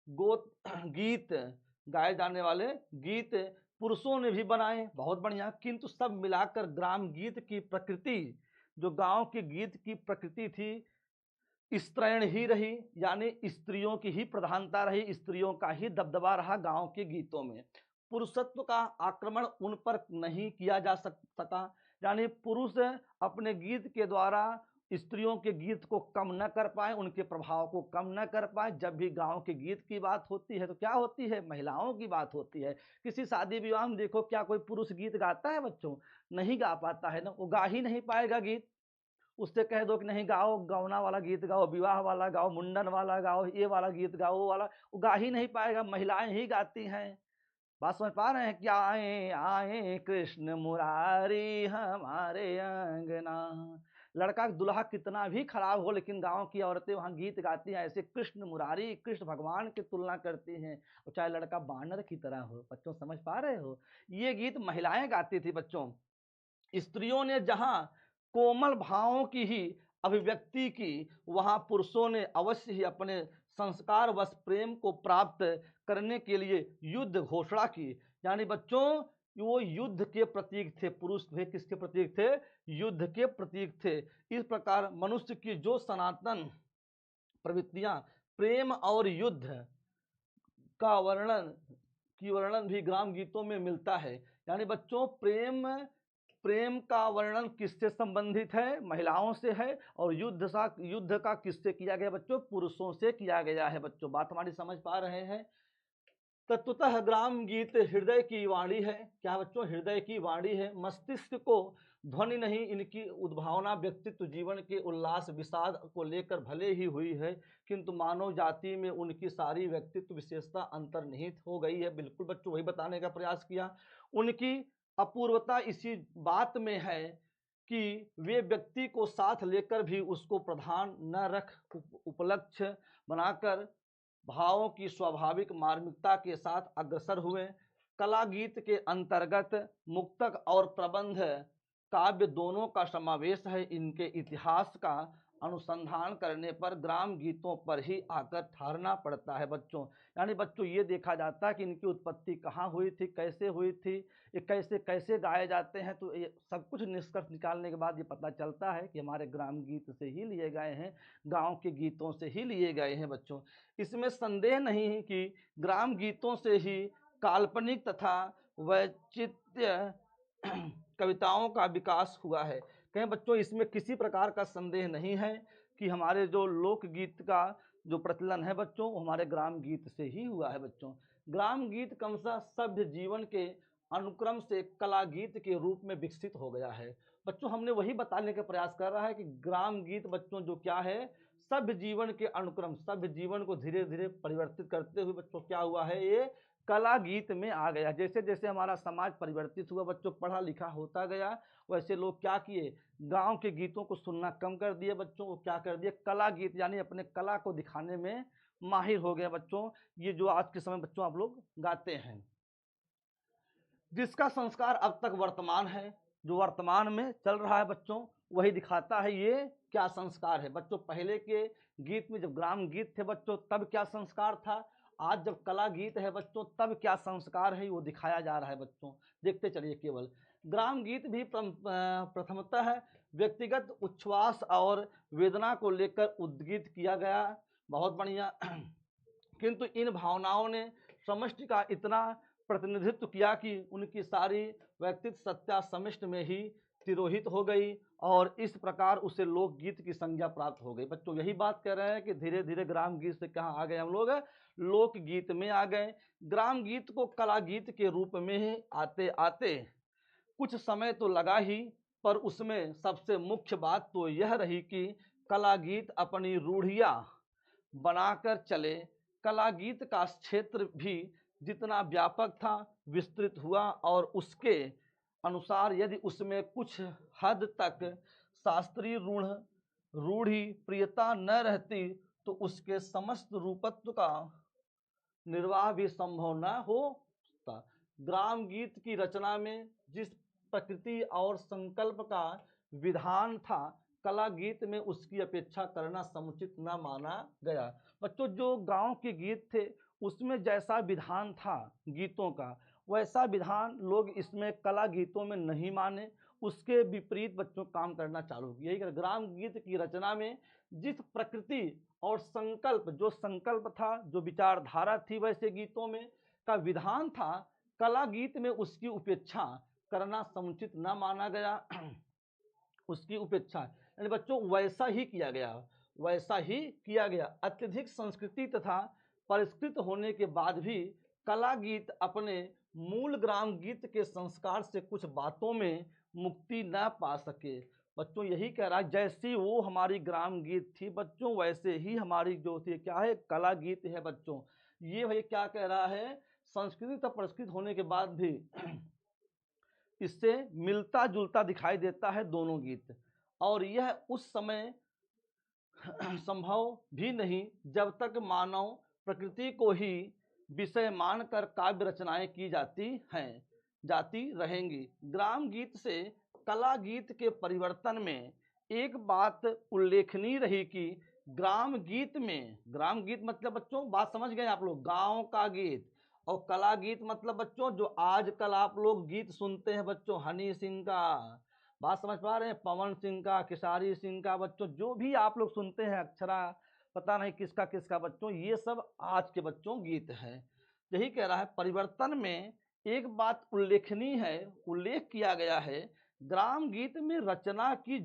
A: गोत गीत, गाए जाने वाले गीत पुरुषों ने भी बनाए, बहुत बढ़िया। किंतु सब मिलाकर ग्राम गीत की प्रकृति, जो गांव के गीत की प्रकृति थी, स्त्रैण ही रही, यानी स्त्रियों की ही प्रधानता रही, स्त्रियों का ही दबदबा रहा गांव के गीतों में। पुरुषत्व का आक्रमण उन पर नहीं किया जा सका, यानी पुरुष अपने गीत के द्वारा स्त्रियों के गीत को कम न कर पाए, उनके प्रभाव को कम न कर पाए। जब भी गांव के गीत की बात होती है तो क्या होती है, महिलाओं की बात होती है। किसी शादी विवाह में देखो, क्या कोई पुरुष गीत गाता है बच्चों, नहीं गा पाता है ना, वो गा ही नहीं पाएगा गीत। उससे कह दो कि नहीं गाओ, गौना वाला गीत गाओ, विवाह वाला गाओ, मुंडन वाला गाओ, ये वाला गीत गाओ, वो वाला, वो गा ही नहीं पाएगा, महिलाएं ही गाती हैं। बात समझ पा रहे हैं, क्या आए आए कृष्ण मुरारी हमारे अंगना। लड़का दुल्हा कितना भी खराब हो, लेकिन गांव की औरतें वहां गीत गाती हैं, ऐसे कृष्ण मुरारी, कृष्ण भगवान की तुलना करती हैं, और चाहे लड़का बानर की तरह हो। बच्चों समझ पा रहे हो, ये गीत महिलाएं गाती थी बच्चों। स्त्रियों ने जहां कोमल भावों की ही अभिव्यक्ति की, वहां पुरुषों ने अवश्य ही अपने संस्कार व प्रेम को प्राप्त करने के लिए युद्ध घोषणा की। यानी बच्चों, वो युद्ध के प्रतीक थे, पुरुष वे किसके प्रतीक थे, युद्ध के प्रतीक थे। इस प्रकार मनुष्य की जो सनातन प्रवृत्तियां, प्रेम और युद्ध का वर्णन भी ग्राम गीतों में मिलता है। यानी बच्चों, प्रेम का वर्णन किससे संबंधित है, महिलाओं से है, और युद्ध का किससे किया गया बच्चों, पुरुषों से किया गया है। बच्चों बात हमारी समझ पा रहे हैं। तत्वतः ग्राम गीत हृदय की वाणी है। क्या बच्चों, हृदय की वाणी है। मस्तिष्क को ध्वनि नहीं, इनकी उद्भावना व्यक्तित्व जीवन के उल्लास विषाद को लेकर भले ही हुई है, किंतु मानव जाति में उनकी सारी व्यक्तित्व विशेषता अंतर्निहित हो गई है। बिल्कुल बच्चों वही बताने का प्रयास किया। उनकी अपूर्वता इसी बात में है कि वे व्यक्ति को साथ लेकर भी उसको प्रधान न रख उपलक्ष्य बनाकर भावों की स्वाभाविक मार्मिकता के साथ अग्रसर हुए। कला गीत के अंतर्गत मुक्तक और प्रबंध काव्य दोनों का समावेश है। इनके इतिहास का अनुसंधान करने पर ग्राम गीतों पर ही आकर ठहरना पड़ता है बच्चों। यानी बच्चों ये देखा जाता है कि इनकी उत्पत्ति कहाँ हुई थी, कैसे हुई थी, ये कैसे कैसे गाए जाते हैं। तो ये सब कुछ निष्कर्ष निकालने के बाद ये पता चलता है कि हमारे ग्राम गीत से ही लिए गए हैं, गांव के गीतों से ही लिए गए हैं बच्चों। इसमें संदेह नहीं है कि ग्राम गीतों से ही काल्पनिक तथा वैचित्र्य कविताओं का विकास हुआ है। कहें बच्चों, इसमें किसी प्रकार का संदेह नहीं है कि हमारे जो लोकगीत का जो प्रचलन है बच्चों, वो हमारे ग्राम गीत से ही हुआ है बच्चों। ग्राम गीत क्रमशः सभ्य जीवन के अनुक्रम से कला गीत के रूप में विकसित हो गया है। बच्चों हमने वही बताने का प्रयास कर रहा है कि ग्राम गीत बच्चों जो क्या है, सभ्य जीवन के अनुक्रम, सभ्य जीवन को धीरे धीरे परिवर्तित करते हुए बच्चों क्या हुआ है, ये कला गीत में आ गया। जैसे जैसे हमारा समाज परिवर्तित हुआ बच्चों, पढ़ा लिखा होता गया, वैसे लोग क्या किए, गांव के गीतों को सुनना कम कर दिए बच्चों। वो क्या कर दिए, कला गीत यानी अपने कला को दिखाने में माहिर हो गए बच्चों। ये जो आज के समय बच्चों आप लोग गाते हैं, जिसका संस्कार अब तक वर्तमान है, जो वर्तमान में चल रहा है बच्चों, वही दिखाता है ये क्या संस्कार है बच्चों। पहले के गीत में जब ग्राम गीत थे बच्चों, तब क्या संस्कार था, आज जब कला गीत है बच्चों, तब क्या संस्कार है, वो दिखाया जा रहा है बच्चों। देखते चलिए, केवल ग्राम गीत भी प्रथमतः व्यक्तिगत उच्छ्वास और वेदना को लेकर उद्गीत किया गया, बहुत बढ़िया। किंतु इन भावनाओं ने समष्टि का इतना प्रतिनिधित्व किया कि उनकी सारी व्यक्तित्व सत्या समिष्ट में ही तिरोहित हो गई और इस प्रकार उसे लोकगीत की संज्ञा प्राप्त हो गई। बच्चों यही बात कह रहे हैं कि धीरे धीरे ग्राम गीत से कहाँ आ गए हम लोग, लोकगीत में आ गए। ग्राम गीत को कला गीत के रूप में ही आते आते कुछ समय तो लगा ही, पर उसमें सबसे मुख्य बात तो यह रही कि कला गीत अपनी रूढ़ियाँ बनाकर चले। कला गीत का क्षेत्र भी जितना व्यापक था विस्तृत हुआ और उसके अनुसार यदि उसमें कुछ हद तक शास्त्रीय रूढ़ी प्रियता न रहती तो उसके समस्त रूपत्व का निर्वाह भी संभव न होता। ग्राम गीत की रचना में जिस प्रकृति और संकल्प का विधान था, कला गीत में उसकी अपेक्षा करना समुचित न माना गया। बच्चों जो गांव के गीत थे उसमें जैसा विधान था गीतों का, वैसा विधान लोग इसमें कला गीतों में नहीं माने, उसके विपरीत बच्चों काम करना चालू किया। यही ग्राम गीत की रचना में जिस प्रकृति और संकल्प था, जो विचारधारा थी वैसे गीतों में का विधान था, कला गीत में उसकी उपेक्षा करना समुचित न माना गया। उसकी उपेक्षा यानी बच्चों वैसा ही किया गया। अत्यधिक संस्कृति तथा परिष्कृत होने के बाद भी कला गीत अपने मूल ग्राम गीत के संस्कार से कुछ बातों में मुक्ति न पा सके। बच्चों यही कह रहा है जैसी वो हमारी ग्राम गीत थी बच्चों, वैसे ही हमारी जो थी क्या है, कला गीत है। बच्चों ये भाई क्या कह रहा है, संस्कृति तथा परिष्कृत होने के बाद भी इससे मिलता जुलता दिखाई देता है दोनों गीत, और यह उस समय संभव भी नहीं जब तक मानव प्रकृति को ही विषय मानकर काव्य रचनाएं की जाती रहेंगी। ग्राम गीत से कला गीत के परिवर्तन में एक बात उल्लेखनीय रही कि ग्राम गीत मतलब बच्चों बात समझ गए आप लोग, गांव का गीत, और कला गीत मतलब बच्चों जो आजकल आप लोग गीत सुनते हैं बच्चों, हनी सिंह का, बात समझ पा रहे हैं, पवन सिंह का, खेसारी सिंह का, बच्चों जो भी आप लोग सुनते हैं, अक्षरा पता नहीं किसका किसका बच्चों, ये सब आज के बच्चों गीत है। यही कह रहा है परिवर्तन में एक बात उल्लेखनीय है, उल्लेख किया गया है, ग्राम गीत में रचना की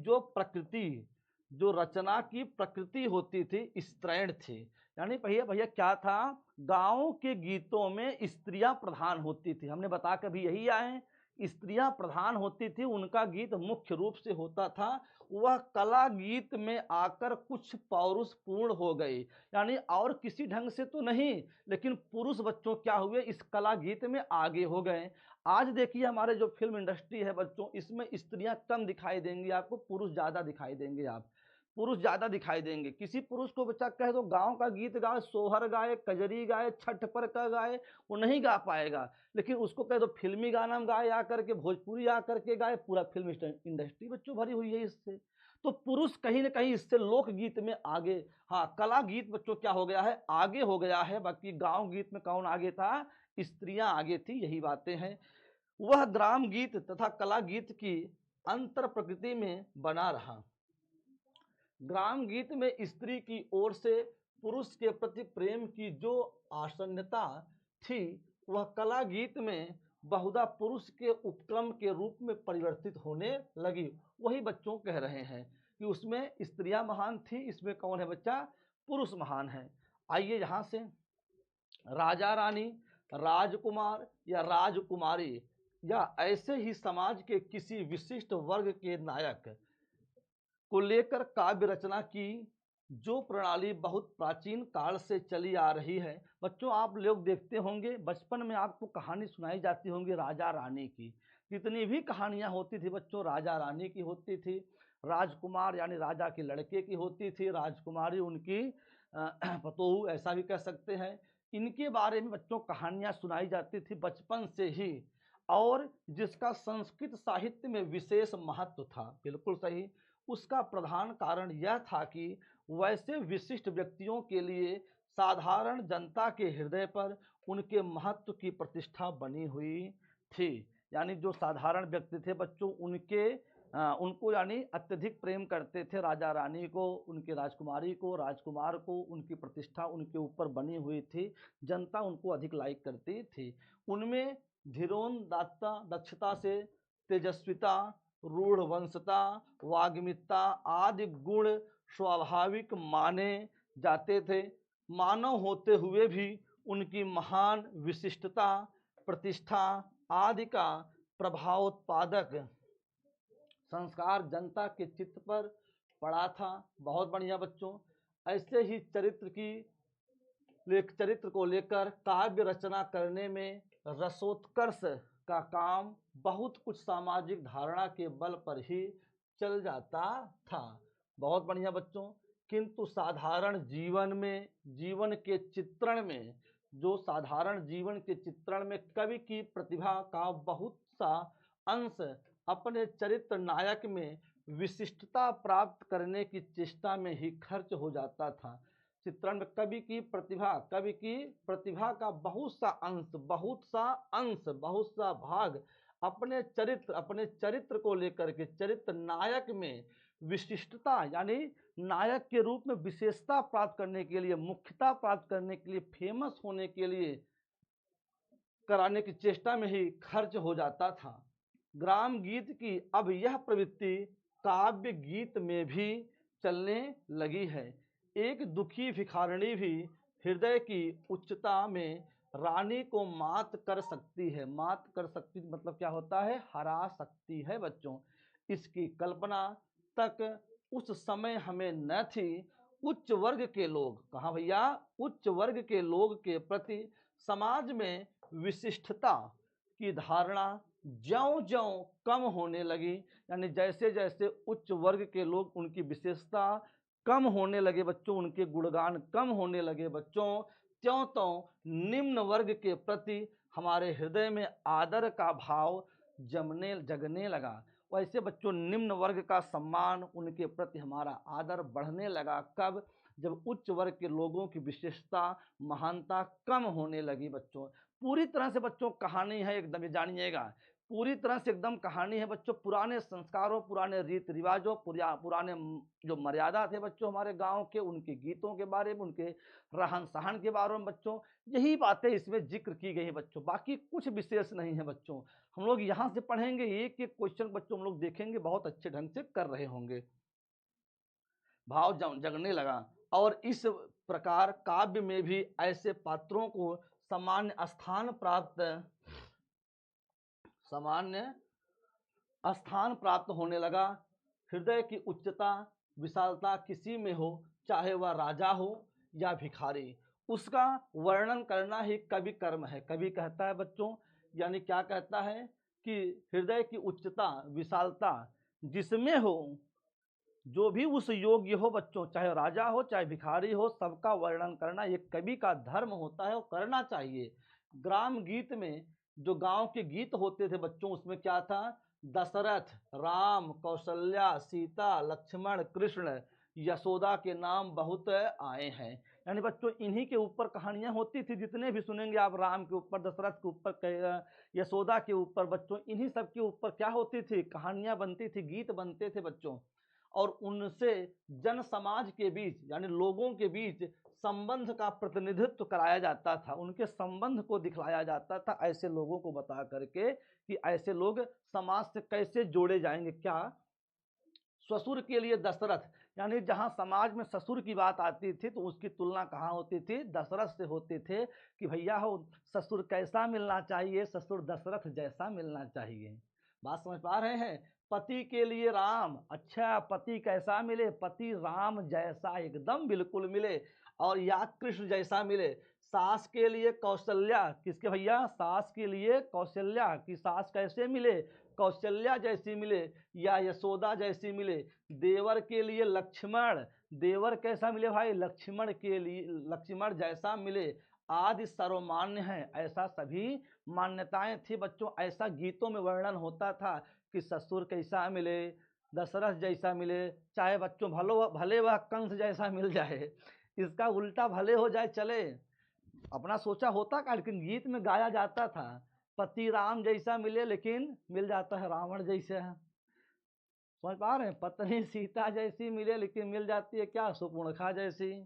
A: प्रकृति होती थी स्त्रैण थी। यानी भैया क्या था, गाँव के गीतों में स्त्रियां प्रधान होती थी, हमने बता कर भी यही आए, स्त्रियां प्रधान होती थी, उनका गीत मुख्य रूप से होता था। वह कला गीत में आकर कुछ पौरुषपूर्ण हो गई, यानी और किसी ढंग से तो नहीं, लेकिन पुरुष बच्चों क्या हुए, इस कला गीत में आगे हो गए। आज देखिए हमारे जो फिल्म इंडस्ट्री है बच्चों, इसमें स्त्रियां कम दिखाई देंगी आपको, पुरुष ज्यादा दिखाई देंगे। पुरुष ज्यादा दिखाई देंगे। किसी पुरुष को बच्चा कहे तो गांव का गीत गाए, सोहर गाए, कजरी गाए, छठ पर का गाए, वो नहीं गा पाएगा। लेकिन उसको कहे तो फिल्मी गाना गाए आकर के, भोजपुरी आकर के गाए, पूरा फिल्म इंडस्ट्री बच्चों भरी हुई है इससे। तो पुरुष कहीं ना कहीं इससे लोक गीत में आगे, हाँ कला गीत बच्चों क्या हो गया है, आगे हो गया है। बाकी गाँव गीत में कौन आगे था, स्त्रियां आगे थी, यही बातें हैं। वह ग्राम गीत तथा कला गीत की अंतर प्रकृति में बना रहा। ग्राम गीत में स्त्री की ओर से पुरुष के प्रति प्रेम की जो आसन्नता थी, वह कला गीत में बहुधा पुरुष के उपक्रम के रूप में परिवर्तित होने लगी। वही बच्चों कह रहे हैं कि उसमें स्त्रियां महान थी, इसमें कौन है बच्चा, पुरुष महान है। आइए यहाँ से राजा रानी, राजकुमार या राजकुमारी या ऐसे ही समाज के किसी विशिष्ट वर्ग के नायक को लेकर काव्य रचना की जो प्रणाली बहुत प्राचीन काल से चली आ रही है। बच्चों आप लोग देखते होंगे बचपन में आपको कहानी सुनाई जाती होंगी राजा रानी की, जितनी भी कहानियां होती थी बच्चों राजा रानी की होती थी, राजकुमार यानी राजा के लड़के की होती थी, राजकुमारी उनकी पतोहू ऐसा भी कह सकते हैं। इनके बारे में बच्चों कहानियां सुनाई जाती थी बचपन से ही, और जिसका संस्कृत साहित्य में विशेष महत्व था। बिल्कुल सही। उसका प्रधान कारण यह था कि वैसे विशिष्ट व्यक्तियों के लिए साधारण जनता के हृदय पर उनके महत्व की प्रतिष्ठा बनी हुई थी। यानी जो साधारण व्यक्ति थे बच्चों उनको यानी अत्यधिक प्रेम करते थे, राजा रानी को, उनके राजकुमारी को, राजकुमार को, उनकी प्रतिष्ठा उनके ऊपर बनी हुई थी, जनता उनको अधिक लाइक करती थी। उनमें धीरोदात्तता, दक्षता से तेजस्विता, रूढ़वंशता, वाग्मिता आदि गुण स्वाभाविक माने जाते थे। मानव होते हुए भी उनकी महान विशिष्टता, प्रतिष्ठा आदि का प्रभावोत्पादक संस्कार जनता के चित्त पर पड़ा था। बहुत बढ़िया बच्चों, ऐसे ही चरित्र को लेकर काव्य रचना करने में रसोत्कर्ष का काम बहुत कुछ सामाजिक धारणा के बल पर ही चल जाता था। बहुत बढ़िया बच्चों, किंतु साधारण जीवन में, जीवन के चित्रण में, जो साधारण जीवन के चित्रण में कवि की प्रतिभा का बहुत सा अंश अपने चरित्र नायक में विशिष्टता प्राप्त करने की चेष्टा में ही खर्च हो जाता था। चित्रण में कवि की प्रतिभा का बहुत सा भाग अपने चरित्र को लेकर के, चरित्र नायक में विशिष्टता यानी नायक के रूप में विशेषता प्राप्त करने के लिए, मुख्यता प्राप्त करने के लिए, फेमस होने के लिए कराने की चेष्टा में ही खर्च हो जाता था। ग्राम गीत की अब यह प्रवृत्ति काव्य गीत में भी चलने लगी है। एक दुखी भिखारिणी भी हृदय की उच्चता में रानी को मात कर सकती है। मात कर सकती मतलब क्या होता है? हरा सकती है बच्चों। इसकी कल्पना तक उस समय हमें न थी। उच्च वर्ग के लोग, कहाँ भैया? उच्च वर्ग के लोग के प्रति समाज में विशिष्टता की धारणा ज्यों-ज्यों कम होने लगी, यानी जैसे जैसे उच्च वर्ग के लोग, उनकी विशेषता कम होने लगे बच्चों, उनके गुणगान कम होने लगे बच्चों, त्यों-त्यों निम्न वर्ग के प्रति हमारे हृदय में आदर का भाव जगने लगा। वैसे बच्चों निम्न वर्ग का सम्मान, उनके प्रति हमारा आदर बढ़ने लगा। कब? जब उच्च वर्ग के लोगों की विशेषता, महानता कम होने लगी बच्चों। पूरी तरह से बच्चों कहानी है, एकदम ये जानिएगा, पूरी तरह से एकदम कहानी है बच्चों, पुराने संस्कारों, पुराने रीति रिवाजों, पुराने जो मर्यादा थे बच्चों हमारे गांव के, उनके गीतों के बारे में, उनके रहन सहन के बारे में बच्चों, यही बातें इसमें जिक्र की गई है बच्चों। बाकी कुछ विशेष नहीं है बच्चों। हम लोग यहाँ से पढ़ेंगे, एक एक क्वेश्चन बच्चों हम लोग देखेंगे, बहुत अच्छे ढंग से कर रहे होंगे। भाव जगने लगा और इस प्रकार काव्य में भी ऐसे पात्रों को सामान्य स्थान प्राप्त होने लगा। हृदय की उच्चता, विशालता किसी में हो, चाहे वह राजा हो या भिखारी, उसका वर्णन करना ही कवि कर्म है। कवि कहता है बच्चों, यानी क्या कहता है कि हृदय की उच्चता, विशालता जिसमें हो, जो भी उस योग्य हो बच्चों, चाहे राजा हो चाहे भिखारी हो, सबका वर्णन करना ये कवि का धर्म होता है और करना चाहिए। ग्राम गीत में जो गांव के गीत होते थे बच्चों, उसमें क्या था? दशरथ, राम, कौशल्या, सीता, लक्ष्मण, कृष्ण, यशोदा के नाम बहुत आए हैं। यानी बच्चों इन्हीं के ऊपर कहानियां होती थी। जितने भी सुनेंगे आप, राम के ऊपर, दशरथ के ऊपर, यशोदा के ऊपर बच्चों, इन्हीं सब के ऊपर क्या होती थी? कहानियां बनती थी, गीत बनते थे बच्चों। और उनसे जन समाज के बीच, यानी लोगों के बीच संबंध का प्रतिनिधित्व कराया जाता था, उनके संबंध को दिखलाया जाता था, ऐसे लोगों को बता करके कि ऐसे लोग समाज से कैसे जोड़े जाएंगे। क्या? ससुर के लिए दशरथ, यानी जहां समाज में ससुर की बात आती थी तो उसकी तुलना कहाँ होती थी? दशरथ से होते थे कि भैया हो ससुर कैसा मिलना चाहिए? ससुर दशरथ जैसा मिलना चाहिए। बात समझ पा रहे हैं? पति के लिए राम, अच्छा पति कैसा मिले? पति राम जैसा एकदम बिल्कुल मिले, और या कृष्ण जैसा मिले। सास के लिए कौशल्या, किसके भैया? सास के लिए कौशल्या, की सास कैसे मिले? कौशल्या जैसी मिले या यशोदा जैसी मिले। देवर के लिए लक्ष्मण, देवर कैसा मिले भाई? लक्ष्मण के लिए लक्ष्मण जैसा मिले। आदि सर्वमान्य है, ऐसा सभी मान्यताएं थी बच्चों। ऐसा गीतों में वर्णन होता था कि ससुर कैसा मिले, दशरथ जैसा मिले, चाहे बच्चों भले वह कंस जैसा मिल जाए, इसका उल्टा भले हो जाए चले, अपना सोचा होता का, लेकिन गीत में गाया जाता था। पति राम जैसा मिले लेकिन मिल जाता है रावण जैसा है। समझ पा रहे हैं? पत्नी सीता जैसी मिले लेकिन मिल जाती है क्या? सुपर्णखा जैसी।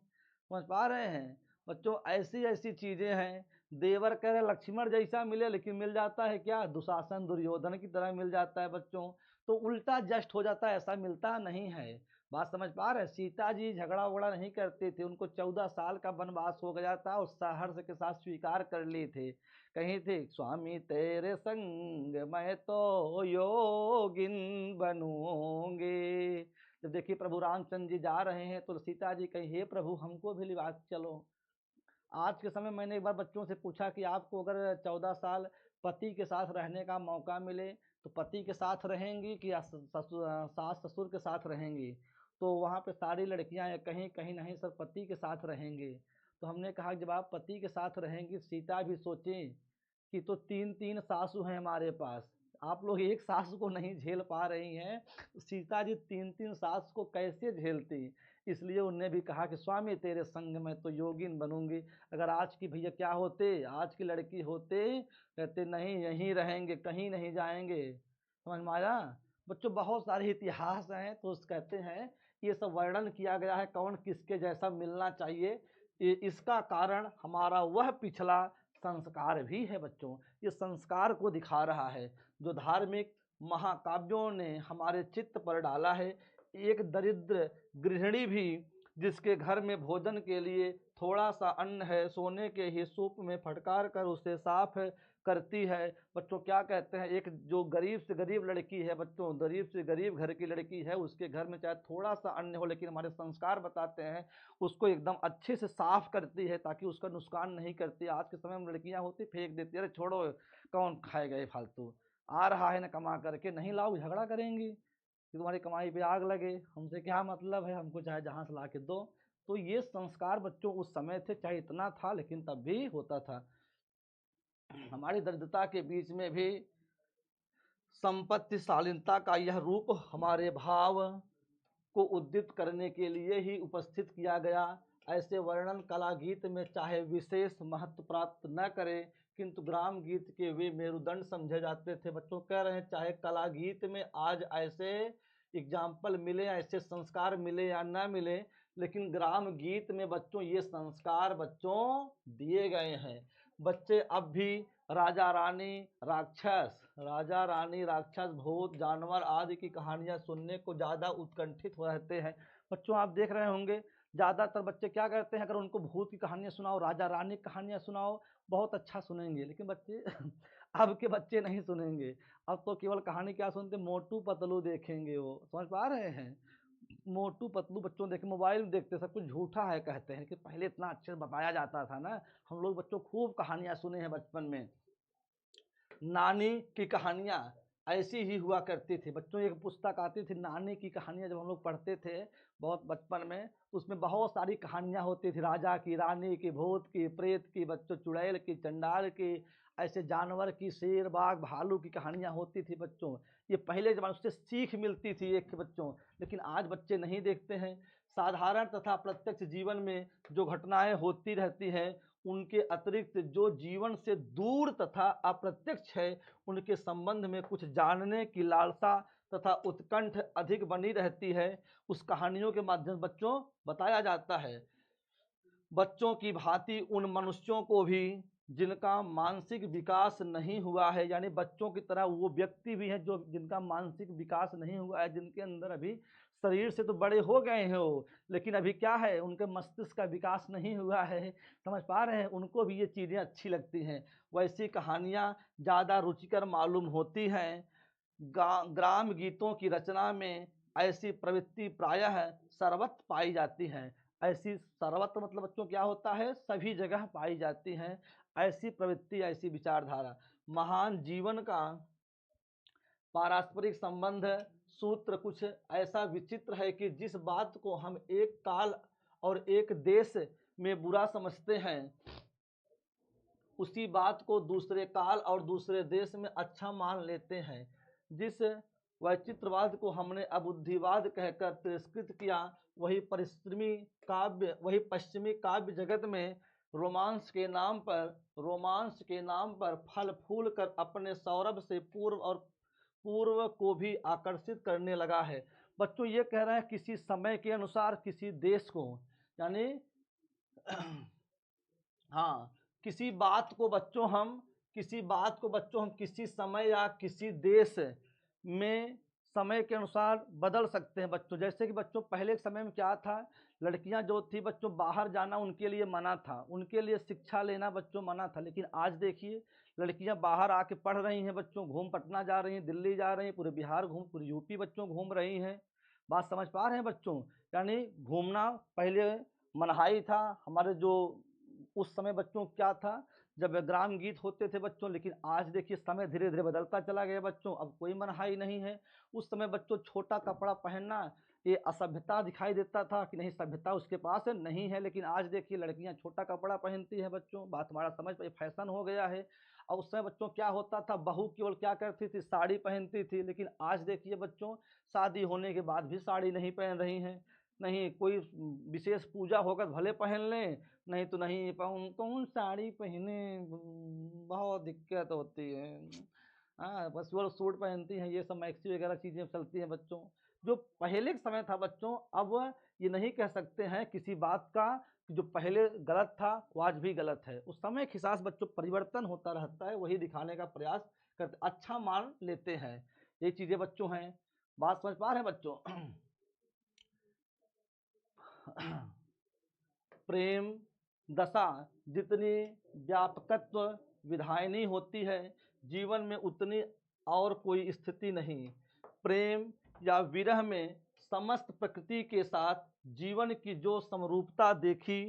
A: समझ पा रहे हैं बच्चों? ऐसी ऐसी चीजें हैं। देवर कह रहे लक्ष्मण जैसा मिले लेकिन मिल जाता है क्या? दुशासन दुर्योधन की तरह मिल जाता है बच्चों। तो उल्टा जस्ट हो जाता है, ऐसा मिलता नहीं है। बात समझ पा रहे हैं? सीता जी झगड़ा वगड़ा नहीं करते थे, उनको 14 साल का वनवास हो गया था और सहर्ष के साथ स्वीकार कर लिए थे। कहीं थे स्वामी तेरे संग मैं तो योगिन बनूंगी। जब देखिए प्रभु रामचंद्र जी जा रहे हैं तो सीता जी कहीं हे प्रभु हमको भी लिवा के चलो। आज के समय मैंने एक बार बच्चों से पूछा कि आपको अगर 14 साल पति के साथ रहने का मौका मिले तो पति के साथ रहेंगी कि सास ससुर के साथ रहेंगी? तो वहाँ पे सारी लड़कियां कहीं कहीं नहीं सर पति के साथ रहेंगे। तो हमने कहा जब आप पति के साथ रहेंगी, सीता भी सोचें कि तो तीन तीन सासू हैं हमारे पास, आप लोग एक सास को नहीं झेल पा रही हैं, सीता जी तीन तीन सास को कैसे झेलती? इसलिए उनने भी कहा कि स्वामी तेरे संग में तो योगिन बनूंगी। अगर आज की भैया क्या होते, आज की लड़की होते, कहते नहीं यहीं रहेंगे कहीं नहीं जाएंगे। समझ में आया? बच्चों बहुत सारे इतिहास हैं तो उस कहते हैं ये सब वर्णन किया गया है कौन किसके जैसा मिलना चाहिए। इसका कारण हमारा वह पिछला संस्कार भी है बच्चों। ये संस्कार को दिखा रहा है जो धार्मिक महाकाव्यों ने हमारे चित्त पर डाला है। एक दरिद्र गृहिणी भी जिसके घर में भोजन के लिए थोड़ा सा अन्न है, सोने के ही सूप में फटकार कर उसे साफ करती है। बच्चों क्या कहते हैं, एक जो गरीब से गरीब लड़की है बच्चों, गरीब से गरीब घर की लड़की है, उसके घर में चाहे थोड़ा सा अन्न हो लेकिन हमारे संस्कार बताते हैं उसको एकदम अच्छे से साफ करती है ताकि उसका नुकसान नहीं करती। आज के समय में लड़कियां होती फेंक देती है, अरे छोड़ो कौन खाएगा ये फालतू, आ रहा है ना कमा करके, नहीं लाओ झगड़ा करेंगी कि तुम्हारी कमाई पे आग लगे, हमसे क्या मतलब है, हमको चाहे जहाँ से ला के दो। तो ये संस्कार बच्चों उस समय थे, चाहे इतना था लेकिन तब भी होता था। हमारी दरिद्रता के बीच में भी संपत्ति शालीनता का यह रूप हमारे भाव को उद्दीप्त करने के लिए ही उपस्थित किया गया। ऐसे वर्णन कला गीत में चाहे विशेष महत्व प्राप्त न करे किंतु ग्राम गीत के वे मेरुदंड समझे जाते थे। बच्चों कह रहे हैं चाहे कला गीत में आज ऐसे एग्जाम्पल मिले, ऐसे संस्कार मिले या ना मिले, लेकिन ग्राम गीत में बच्चों ये संस्कार बच्चों दिए गए हैं। बच्चे अब भी राजा रानी राक्षस भूत जानवर आदि की कहानियां सुनने को ज़्यादा उत्कंठित हो रहते हैं। बच्चों आप देख रहे होंगे ज़्यादातर बच्चे क्या करते हैं, अगर उनको भूत की कहानियां सुनाओ, राजा रानी की कहानियां सुनाओ, बहुत अच्छा सुनेंगे, लेकिन बच्चे अब के बच्चे नहीं सुनेंगे। अब तो केवल कहानी क्या सुनते, मोटू पतलू देखेंगे। वो समझ पा रहे हैं? मोटू पतलू बच्चों देखे, मोबाइल देखते, सब कुछ झूठा है कहते हैं कि पहले इतना अच्छे से बताया जाता था ना। हम लोग बच्चों खूब कहानियां सुने हैं बचपन में। नानी की कहानियाँ ऐसी ही हुआ करती थी बच्चों। एक पुस्तक आती थी नानी की कहानियाँ, जब हम लोग पढ़ते थे बहुत बचपन में, उसमें बहुत सारी कहानियाँ होती थी, राजा की, रानी की, भूत की, प्रेत की, बच्चों चुड़ैल की, चंडाल की, ऐसे जानवर की, शेर बाघ भालू की कहानियाँ होती थी बच्चों। ये पहले जमाने, उससे सीख मिलती थी एक बच्चों, लेकिन आज बच्चे नहीं देखते हैं। साधारण तथा प्रत्यक्ष जीवन में जो घटनाएं होती रहती हैं उनके अतिरिक्त जो जीवन से दूर तथा अप्रत्यक्ष है उनके संबंध में कुछ जानने की लालसा तथा उत्कंठ अधिक बनी रहती है। उस कहानियों के माध्यम से बच्चों बताया जाता है। बच्चों की भांति उन मनुष्यों को भी जिनका मानसिक विकास नहीं हुआ है, यानी बच्चों की तरह वो व्यक्ति भी हैं जो जिनका मानसिक विकास नहीं हुआ है, जिनके अंदर अभी शरीर से तो बड़े हो गए हैं वो, लेकिन अभी क्या है उनके मस्तिष्क का विकास नहीं हुआ है। समझ पा रहे हैं? उनको भी ये चीज़ें अच्छी लगती हैं। वैसी कहानियाँ ज़्यादा रुचिकर मालूम होती हैं। ग्राम गीतों की रचना में ऐसी प्रवृत्ति प्रायः सर्वत्र पाई जाती है। ऐसी सर्वत्र मतलब बच्चों क्या होता है, सभी जगह पाई जाती हैं ऐसी प्रवृत्ति, ऐसी विचारधारा। महान जीवन का पारस्परिक संबंध सूत्र कुछ ऐसा विचित्र है कि जिस बात को हम एक काल और एक देश में बुरा समझते हैं उसी बात को दूसरे काल और दूसरे देश में अच्छा मान लेते हैं। जिस वैचित्रवाद को हमने अबुद्धिवाद कहकर तिरस्कृत किया, वही पश्चिमी काव्य जगत में रोमांस के नाम पर फल फूल कर अपने सौरभ से पूर्व को भी आकर्षित करने लगा है। बच्चों ये कह रहे हैं किसी समय के अनुसार किसी देश को, यानी हाँ, किसी बात को बच्चों हम किसी समय या किसी देश में समय के अनुसार बदल सकते हैं बच्चों। जैसे कि बच्चों पहले के समय में क्या था, लड़कियां जो थी बच्चों बाहर जाना उनके लिए मना था, उनके लिए शिक्षा लेना बच्चों मना था। लेकिन आज देखिए लड़कियां बाहर आके पढ़ रही हैं बच्चों, घूम पटना जा रही हैं, दिल्ली जा रही हैं, पूरे बिहार घूम, पूरी यूपी बच्चों घूम रही हैं। बात समझ पा रहे हैं बच्चों? यानी घूमना पहले मनाही था हमारे जो उस समय बच्चों क्या था जब ग्राम गीत होते थे बच्चों। लेकिन आज देखिए समय धीरे धीरे बदलता चला गया बच्चों, अब कोई मनाही नहीं है। उस समय बच्चों छोटा कपड़ा पहनना ये असभ्यता दिखाई देता था कि नहीं सभ्यता उसके पास नहीं है। लेकिन आज देखिए लड़कियां छोटा कपड़ा पहनती हैं बच्चों, बात हमारा समझ पे फैशन हो गया है। और उस समय बच्चों क्या होता था, बहू केवल क्या करती थी, साड़ी पहनती थी। लेकिन आज देखिए बच्चों शादी होने के बाद भी साड़ी नहीं पहन रही हैं। नहीं कोई विशेष पूजा होकर भले पहन लें, नहीं तो नहीं कौन साड़ी पहने, बहुत दिक्कत होती है। हाँ बस वो सूट पहनती हैं, ये सब मैक्सी वगैरह चीज़ें चलती हैं बच्चों। जो पहले के समय था बच्चों, अब ये नहीं कह सकते हैं किसी बात का कि जो पहले गलत था वो आज भी गलत है। उस समय के हिसाब से बच्चों परिवर्तन होता रहता है, वही दिखाने का प्रयास करते, अच्छा मान लेते हैं। ये चीज़ें बच्चों हैं, बात समझ पा रहे हैं बच्चों? प्रेम दशा जितनी व्यापकत्व विधायनी होती है, जीवन में उतनी और कोई स्थिति नहीं। प्रेम या विरह में समस्त प्रकृति के साथ जीवन की जो समरूपता देखी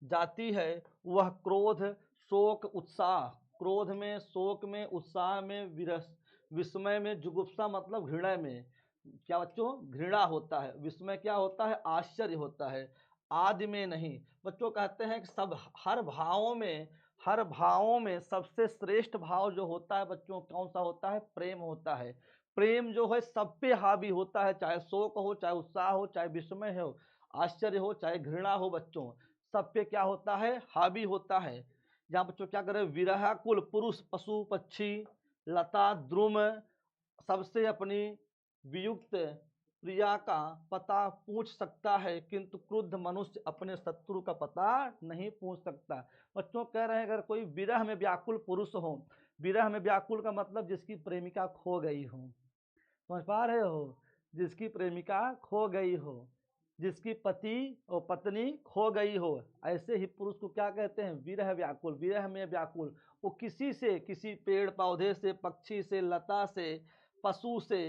A: जाती है वह क्रोध शोक उत्साह, क्रोध में, शोक में, उत्साह में, विरह विस्मय में, जुगुप्सा मतलब घृणा में क्या बच्चों घृणा होता है, विस्मय क्या होता है, आश्चर्य होता है, आदि में नहीं। बच्चों कहते हैं कि सब हर भावों में सबसे श्रेष्ठ भाव जो होता है बच्चों कौन सा होता है, प्रेम होता है। प्रेम जो है सब पे हावी होता है, चाहे शोक हो, चाहे उत्साह हो, चाहे विस्मय हो, आश्चर्य हो, चाहे घृणा हो बच्चों, सब पे क्या होता है, हावी होता है। यहाँ बच्चों क्या करें, विरह कुल पुरुष पशु पक्षी लता द्रुम सबसे अपनी वियुक्त प्रिया का पता पूछ सकता है, किंतु क्रुद्ध मनुष्य अपने शत्रु का पता नहीं पूछ सकता। बच्चों कह रहे हैं अगर कोई विरह में व्याकुल पुरुष हो, विरह में व्याकुल का मतलब जिसकी प्रेमिका खो गई हो, समझ पा रहे हो, जिसकी प्रेमिका खो गई हो, जिसकी पति और पत्नी खो गई हो, ऐसे ही पुरुष को क्या कहते हैं, विरह व्याकुल। विरह में व्याकुल वो किसी से, किसी पेड़ पौधे से, पक्षी से, लता से, पशु से,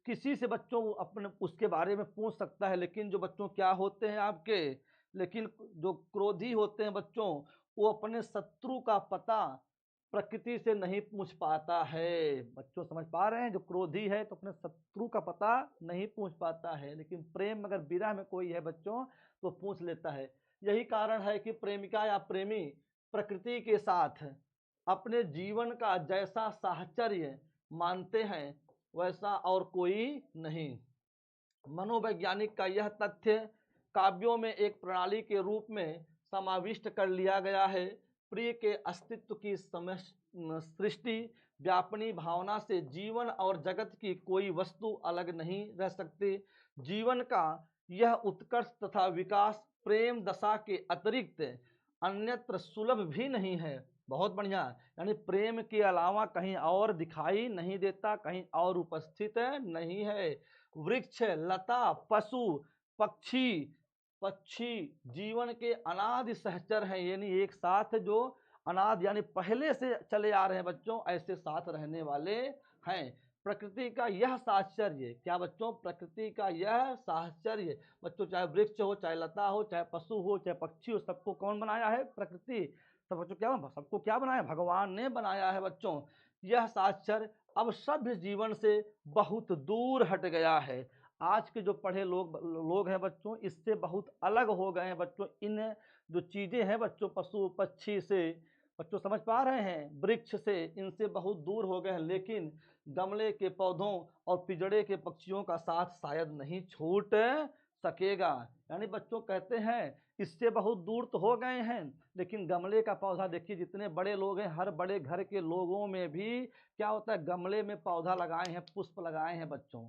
A: किसी से बच्चों अपने उसके बारे में पूछ सकता है। लेकिन जो बच्चों क्या होते हैं आपके, लेकिन जो क्रोधी होते हैं बच्चों वो अपने शत्रु का पता प्रकृति से नहीं पूछ पाता है। बच्चों समझ पा रहे हैं, जो क्रोधी है तो अपने शत्रु का पता नहीं पूछ पाता है। लेकिन प्रेम अगर विरह में कोई है बच्चों तो पूछ लेता है। यही कारण है कि प्रेमिका या प्रेमी प्रकृति के साथ अपने जीवन का जैसा साहचर्य मानते हैं वैसा और कोई नहीं। मनोवैज्ञानिक का यह तथ्य काव्यों में एक प्रणाली के रूप में समाविष्ट कर लिया गया है। प्रिय के अस्तित्व की सृष्टि व्यापनी भावना से जीवन और जगत की कोई वस्तु अलग नहीं रह सकती। जीवन का यह उत्कर्ष तथा विकास प्रेम दशा के अतिरिक्त अन्यत्र सुलभ भी नहीं है। बहुत बढ़िया, यानी प्रेम के अलावा कहीं और दिखाई नहीं देता, कहीं और उपस्थित नहीं है। वृक्ष लता पशु पक्षी पक्षी जीवन के अनादि सहचर हैं, यानी एक साथ जो अनादि यानी पहले से चले आ रहे हैं बच्चों, ऐसे साथ रहने वाले हैं। प्रकृति का यह साहचर्य क्या बच्चों, प्रकृति का यह साहचर्य बच्चों, चाहे वृक्ष हो, चाहे लता हो, चाहे पशु हो, चाहे पक्षी हो, सबको कौन बनाया है, प्रकृति। तो बच्चों क्या सबको क्या बनाया, भगवान ने बनाया है बच्चों। यह साहचर्य अब सभ्य जीवन से बहुत दूर हट गया है। आज के जो पढ़े लोग हैं बच्चों इससे बहुत अलग हो गए हैं बच्चों। इन जो चीज़ें हैं बच्चों पशु पक्षी से, बच्चों समझ पा रहे हैं, वृक्ष से, इनसे बहुत दूर हो गए हैं। लेकिन गमले के पौधों और पिंजड़े के पक्षियों का साथ शायद नहीं छूट सकेगा। यानी बच्चों कहते हैं इससे बहुत दूर तो हो गए हैं, लेकिन गमले का पौधा देखिए, जितने बड़े लोग हैं हर बड़े घर के लोगों में भी क्या होता है, गमले में पौधा लगाए हैं, पुष्प लगाए हैं बच्चों,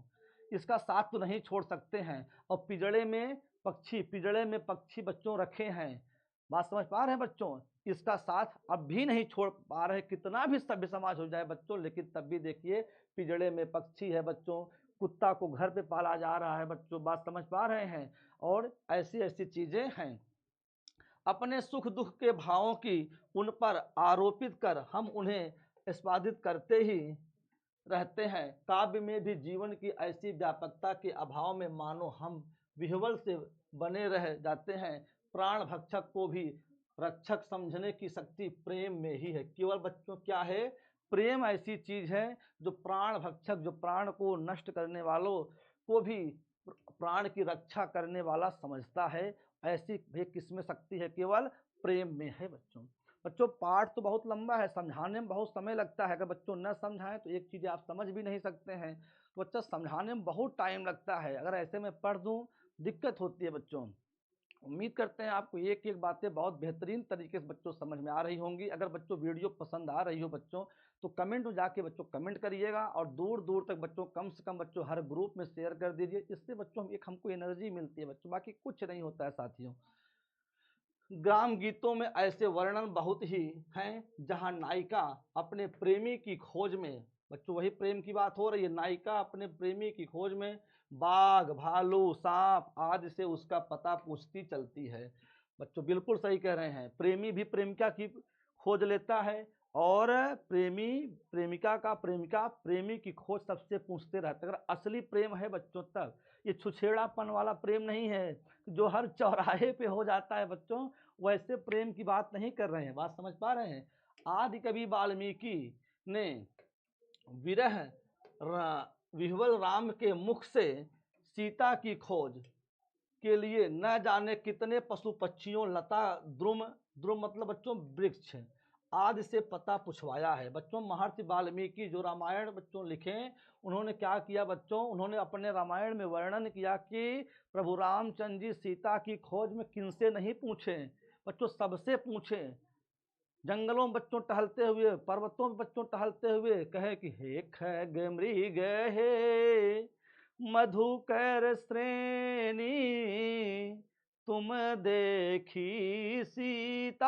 A: इसका साथ तो नहीं छोड़ सकते हैं। और पिंजड़े में पक्षी बच्चों रखे हैं, बात समझ पा रहे हैं बच्चों, इसका साथ अब भी नहीं छोड़ पा रहे। कितना भी सभ्य समाज हो जाए बच्चों, लेकिन तब भी देखिए पिंजड़े में पक्षी है बच्चों, कुत्ता को घर पे पाला जा रहा है। बच्चों बात समझ पा रहे हैं? और ऐसी ऐसी चीजें हैं। अपने सुख दुख के भावों की उन पर आरोपित कर हम उन्हें आस्वादित करते ही रहते हैं। काव्य में भी जीवन की ऐसी व्यापकता के अभाव में मानो हम विह्वल से बने रह जाते हैं। प्राण भक्षक को भी रक्षक समझने की शक्ति प्रेम में ही है। केवल बच्चों क्या है? प्रेम ऐसी चीज है जो प्राण भक्षक, जो प्राण को नष्ट करने वालों को भी प्राण की रक्षा करने वाला समझता है। ऐसी एक किसमें शक्ति है? केवल प्रेम में है बच्चों। बच्चों पाठ तो बहुत लंबा है, समझाने में बहुत समय लगता है। अगर बच्चों न समझाएं तो एक चीज़ आप समझ भी नहीं सकते हैं। तो बच्चा समझाने में बहुत टाइम लगता है। अगर ऐसे में पढ़ दूं दिक्कत होती है बच्चों। उम्मीद करते हैं आपको एक एक बातें बहुत बेहतरीन तरीके से बच्चों समझ में आ रही होंगी। अगर बच्चों वीडियो पसंद आ रही हो बच्चों तो कमेंट में जाके बच्चों कमेंट करिएगा, और दूर दूर तक बच्चों कम से कम बच्चों हर ग्रुप में शेयर कर दीजिए। इससे बच्चों एक हमको एनर्जी मिलती है बच्चों, बाकी कुछ नहीं होता है साथियों। ग्राम गीतों में ऐसे वर्णन बहुत ही हैं जहां नायिका अपने प्रेमी की खोज में, बच्चों वही प्रेम की बात हो रही है, नायिका अपने प्रेमी की खोज में बाघ भालू सांप आदि से उसका पता पूछती चलती है। बच्चों बिल्कुल सही कह रहे हैं। प्रेमी भी प्रेमिका की खोज लेता है, और प्रेमी प्रेमिका का प्रेमिका प्रेमी की खोज सबसे पूछते रहते हैं। अगर असली प्रेम है बच्चों तब, ये छुछेड़ापन वाला प्रेम नहीं है जो हर चौराहे पे हो जाता है बच्चों, वैसे प्रेम की बात नहीं कर रहे हैं। बात समझ पा रहे हैं? आदि कवि वाल्मीकि ने विरह विह्वल राम के मुख से सीता की खोज के लिए न जाने कितने पशु पक्षियों लता द्रुम, द्रुम मतलब बच्चों वृक्ष आदि से पता पूछवाया है। बच्चों महर्षि वाल्मीकि जो रामायण बच्चों लिखे, उन्होंने क्या किया बच्चों? उन्होंने अपने रामायण में वर्णन किया कि प्रभु रामचंद्र जी सीता की खोज में किनसे नहीं पूछे बच्चों, सबसे पूछे। जंगलों में बच्चों टहलते हुए, पर्वतों में बच्चों टहलते हुए कहे कि हे खग मृग हे मधुकर श्रेणी तुम देखी सीता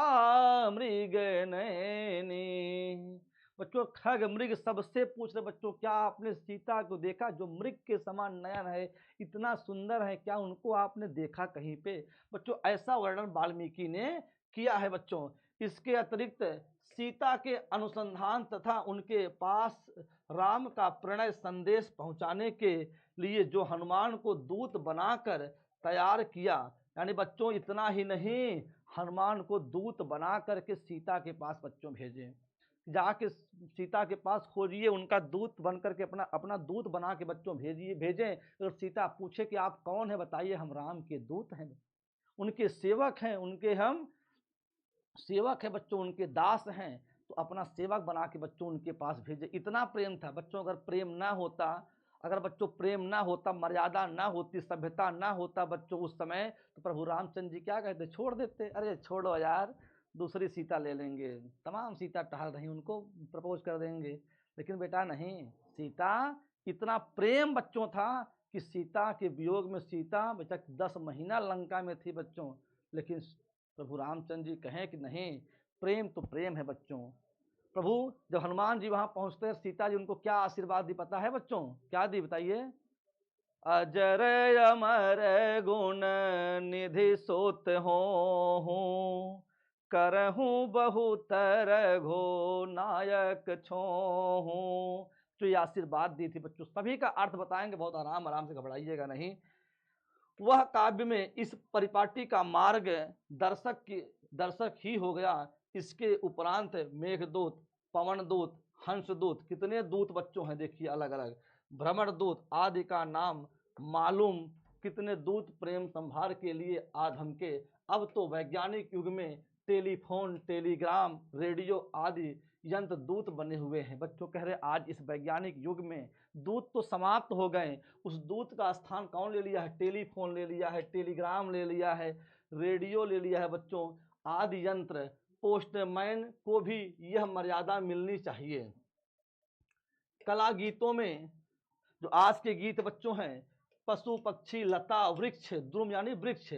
A: मृग नैनी। बच्चों खग मृग सबसे पूछ रहे बच्चों, क्या आपने सीता को देखा जो मृग के समान नयन है, इतना सुंदर है, क्या उनको आपने देखा कहीं पे? बच्चों ऐसा वर्णन वाल्मीकि ने किया है बच्चों। इसके अतिरिक्त सीता के अनुसंधान तथा उनके पास राम का प्रणय संदेश पहुंचाने के लिए जो हनुमान को दूत बनाकर तैयार किया, यानी बच्चों इतना ही नहीं, हनुमान को दूत बना करके सीता के पास बच्चों भेजे, जाके सीता के पास खोजिए, उनका दूत बन करके अपना अपना दूत बना के बच्चों भेजिए भेजें। तो सीता पूछे कि आप कौन है? बताइए हम राम के दूत हैं, उनके सेवक हैं, उनके हम सेवक है बच्चों, उनके दास हैं। तो अपना सेवक बना के बच्चों उनके पास भेजे। इतना प्रेम था बच्चों। अगर प्रेम ना होता, अगर बच्चों प्रेम ना होता, मर्यादा ना होती, सभ्यता ना होता बच्चों उस समय, तो प्रभु रामचंद्र जी क्या कहते? छोड़ देते, अरे छोड़ो यार, दूसरी सीता ले लेंगे, तमाम सीता टहल रही उनको प्रपोज कर देंगे। लेकिन बेटा नहीं, सीता इतना प्रेम बच्चों था कि सीता के वियोग में सीता बेटा 10 महीना लंका में थी बच्चों, लेकिन प्रभु रामचंद्र जी कहें कि नहीं, प्रेम तो प्रेम है बच्चों। प्रभु जब हनुमान जी वहां पहुंचते हैं, सीता जी उनको क्या आशीर्वाद दी पता है बच्चों? क्या दी बताइए? अजर अमर गुण निधि सोत हो करहूं बहुतर घो नायक छो। जो ये आशीर्वाद दी थी बच्चों, सभी का अर्थ बताएंगे, बहुत आराम आराम से, घबराइएगा नहीं। वह काव्य में इस परिपाटी का मार्ग दर्शक ही हो गया। इसके उपरांत मेघदूत, पवनदूत, हंसदूत, कितने दूत बच्चों हैं देखिए अलग अलग, भ्रमण दूत आदि का नाम मालूम, कितने दूत प्रेम संभार के लिए आधम के। अब तो वैज्ञानिक युग में टेलीफोन, टेलीग्राम, रेडियो आदि यंत्र दूत बने हुए हैं बच्चों। कह रहे आज इस वैज्ञानिक युग में दूत तो समाप्त हो गए, उस दूत का स्थान कौन ले लिया है? टेलीफोन ले लिया है, टेलीग्राम ले लिया है, रेडियो ले लिया है बच्चों, आदि यंत्र। पोस्टमैन को भी यह मर्यादा मिलनी चाहिए। कला गीतों में जो आज के गीत बच्चों हैं, पशु पक्षी लता वृक्ष द्रुम यानी वृक्ष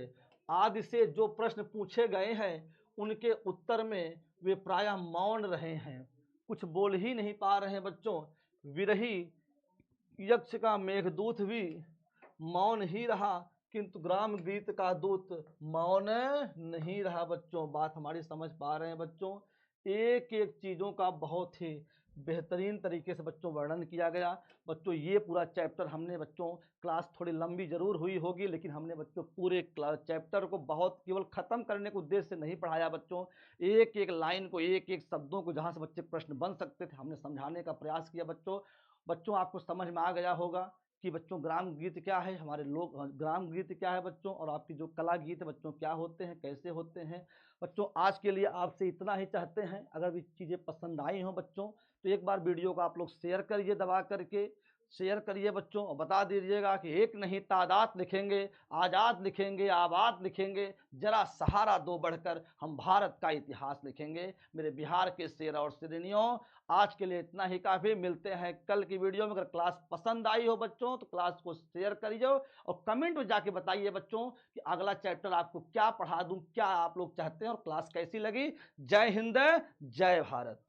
A: आदि से जो प्रश्न पूछे गए हैं, उनके उत्तर में वे प्रायः मौन रहे हैं, कुछ बोल ही नहीं पा रहे हैं बच्चों। विरही यक्ष का मेघदूत भी मौन ही रहा, किंतु ग्राम गीत का दूत मौन नहीं रहा। बच्चों बात हमारी समझ पा रहे हैं बच्चों? एक एक चीजों का बहुत ही बेहतरीन तरीके से बच्चों वर्णन किया गया। बच्चों ये पूरा चैप्टर हमने बच्चों, क्लास थोड़ी लंबी जरूर हुई होगी, लेकिन हमने बच्चों पूरे चैप्टर को बहुत केवल खत्म करने के उद्देश्य से नहीं पढ़ाया बच्चों। एक एक लाइन को, एक एक शब्दों को जहां से बच्चे प्रश्न बन सकते थे हमने समझाने का प्रयास किया बच्चों। बच्चों आपको समझ में आ गया होगा कि बच्चों ग्राम गीत क्या है, हमारे लोक ग्राम गीत क्या है बच्चों, और आपकी जो कला गीत बच्चों क्या होते हैं, कैसे होते हैं। बच्चों आज के लिए आपसे इतना ही चाहते हैं। अगर भी चीज़ें पसंद आई हो बच्चों तो एक बार वीडियो को आप लोग शेयर करिए, दबा करके शेयर करिए बच्चों, और बता दीजिएगा कि एक नहीं तादाद लिखेंगे, आज़ाद लिखेंगे, आबाद लिखेंगे, जरा सहारा दो बढ़कर हम भारत का इतिहास लिखेंगे। मेरे बिहार के शेर और शेरनियों, आज के लिए इतना ही काफ़ी। मिलते हैं कल की वीडियो में। अगर क्लास पसंद आई हो बच्चों तो क्लास को शेयर करिए, और कमेंट में जाके बताइए बच्चों कि अगला चैप्टर आपको क्या पढ़ा दूं, क्या आप लोग चाहते हैं और क्लास कैसी लगी। जय हिंद, जय भारत।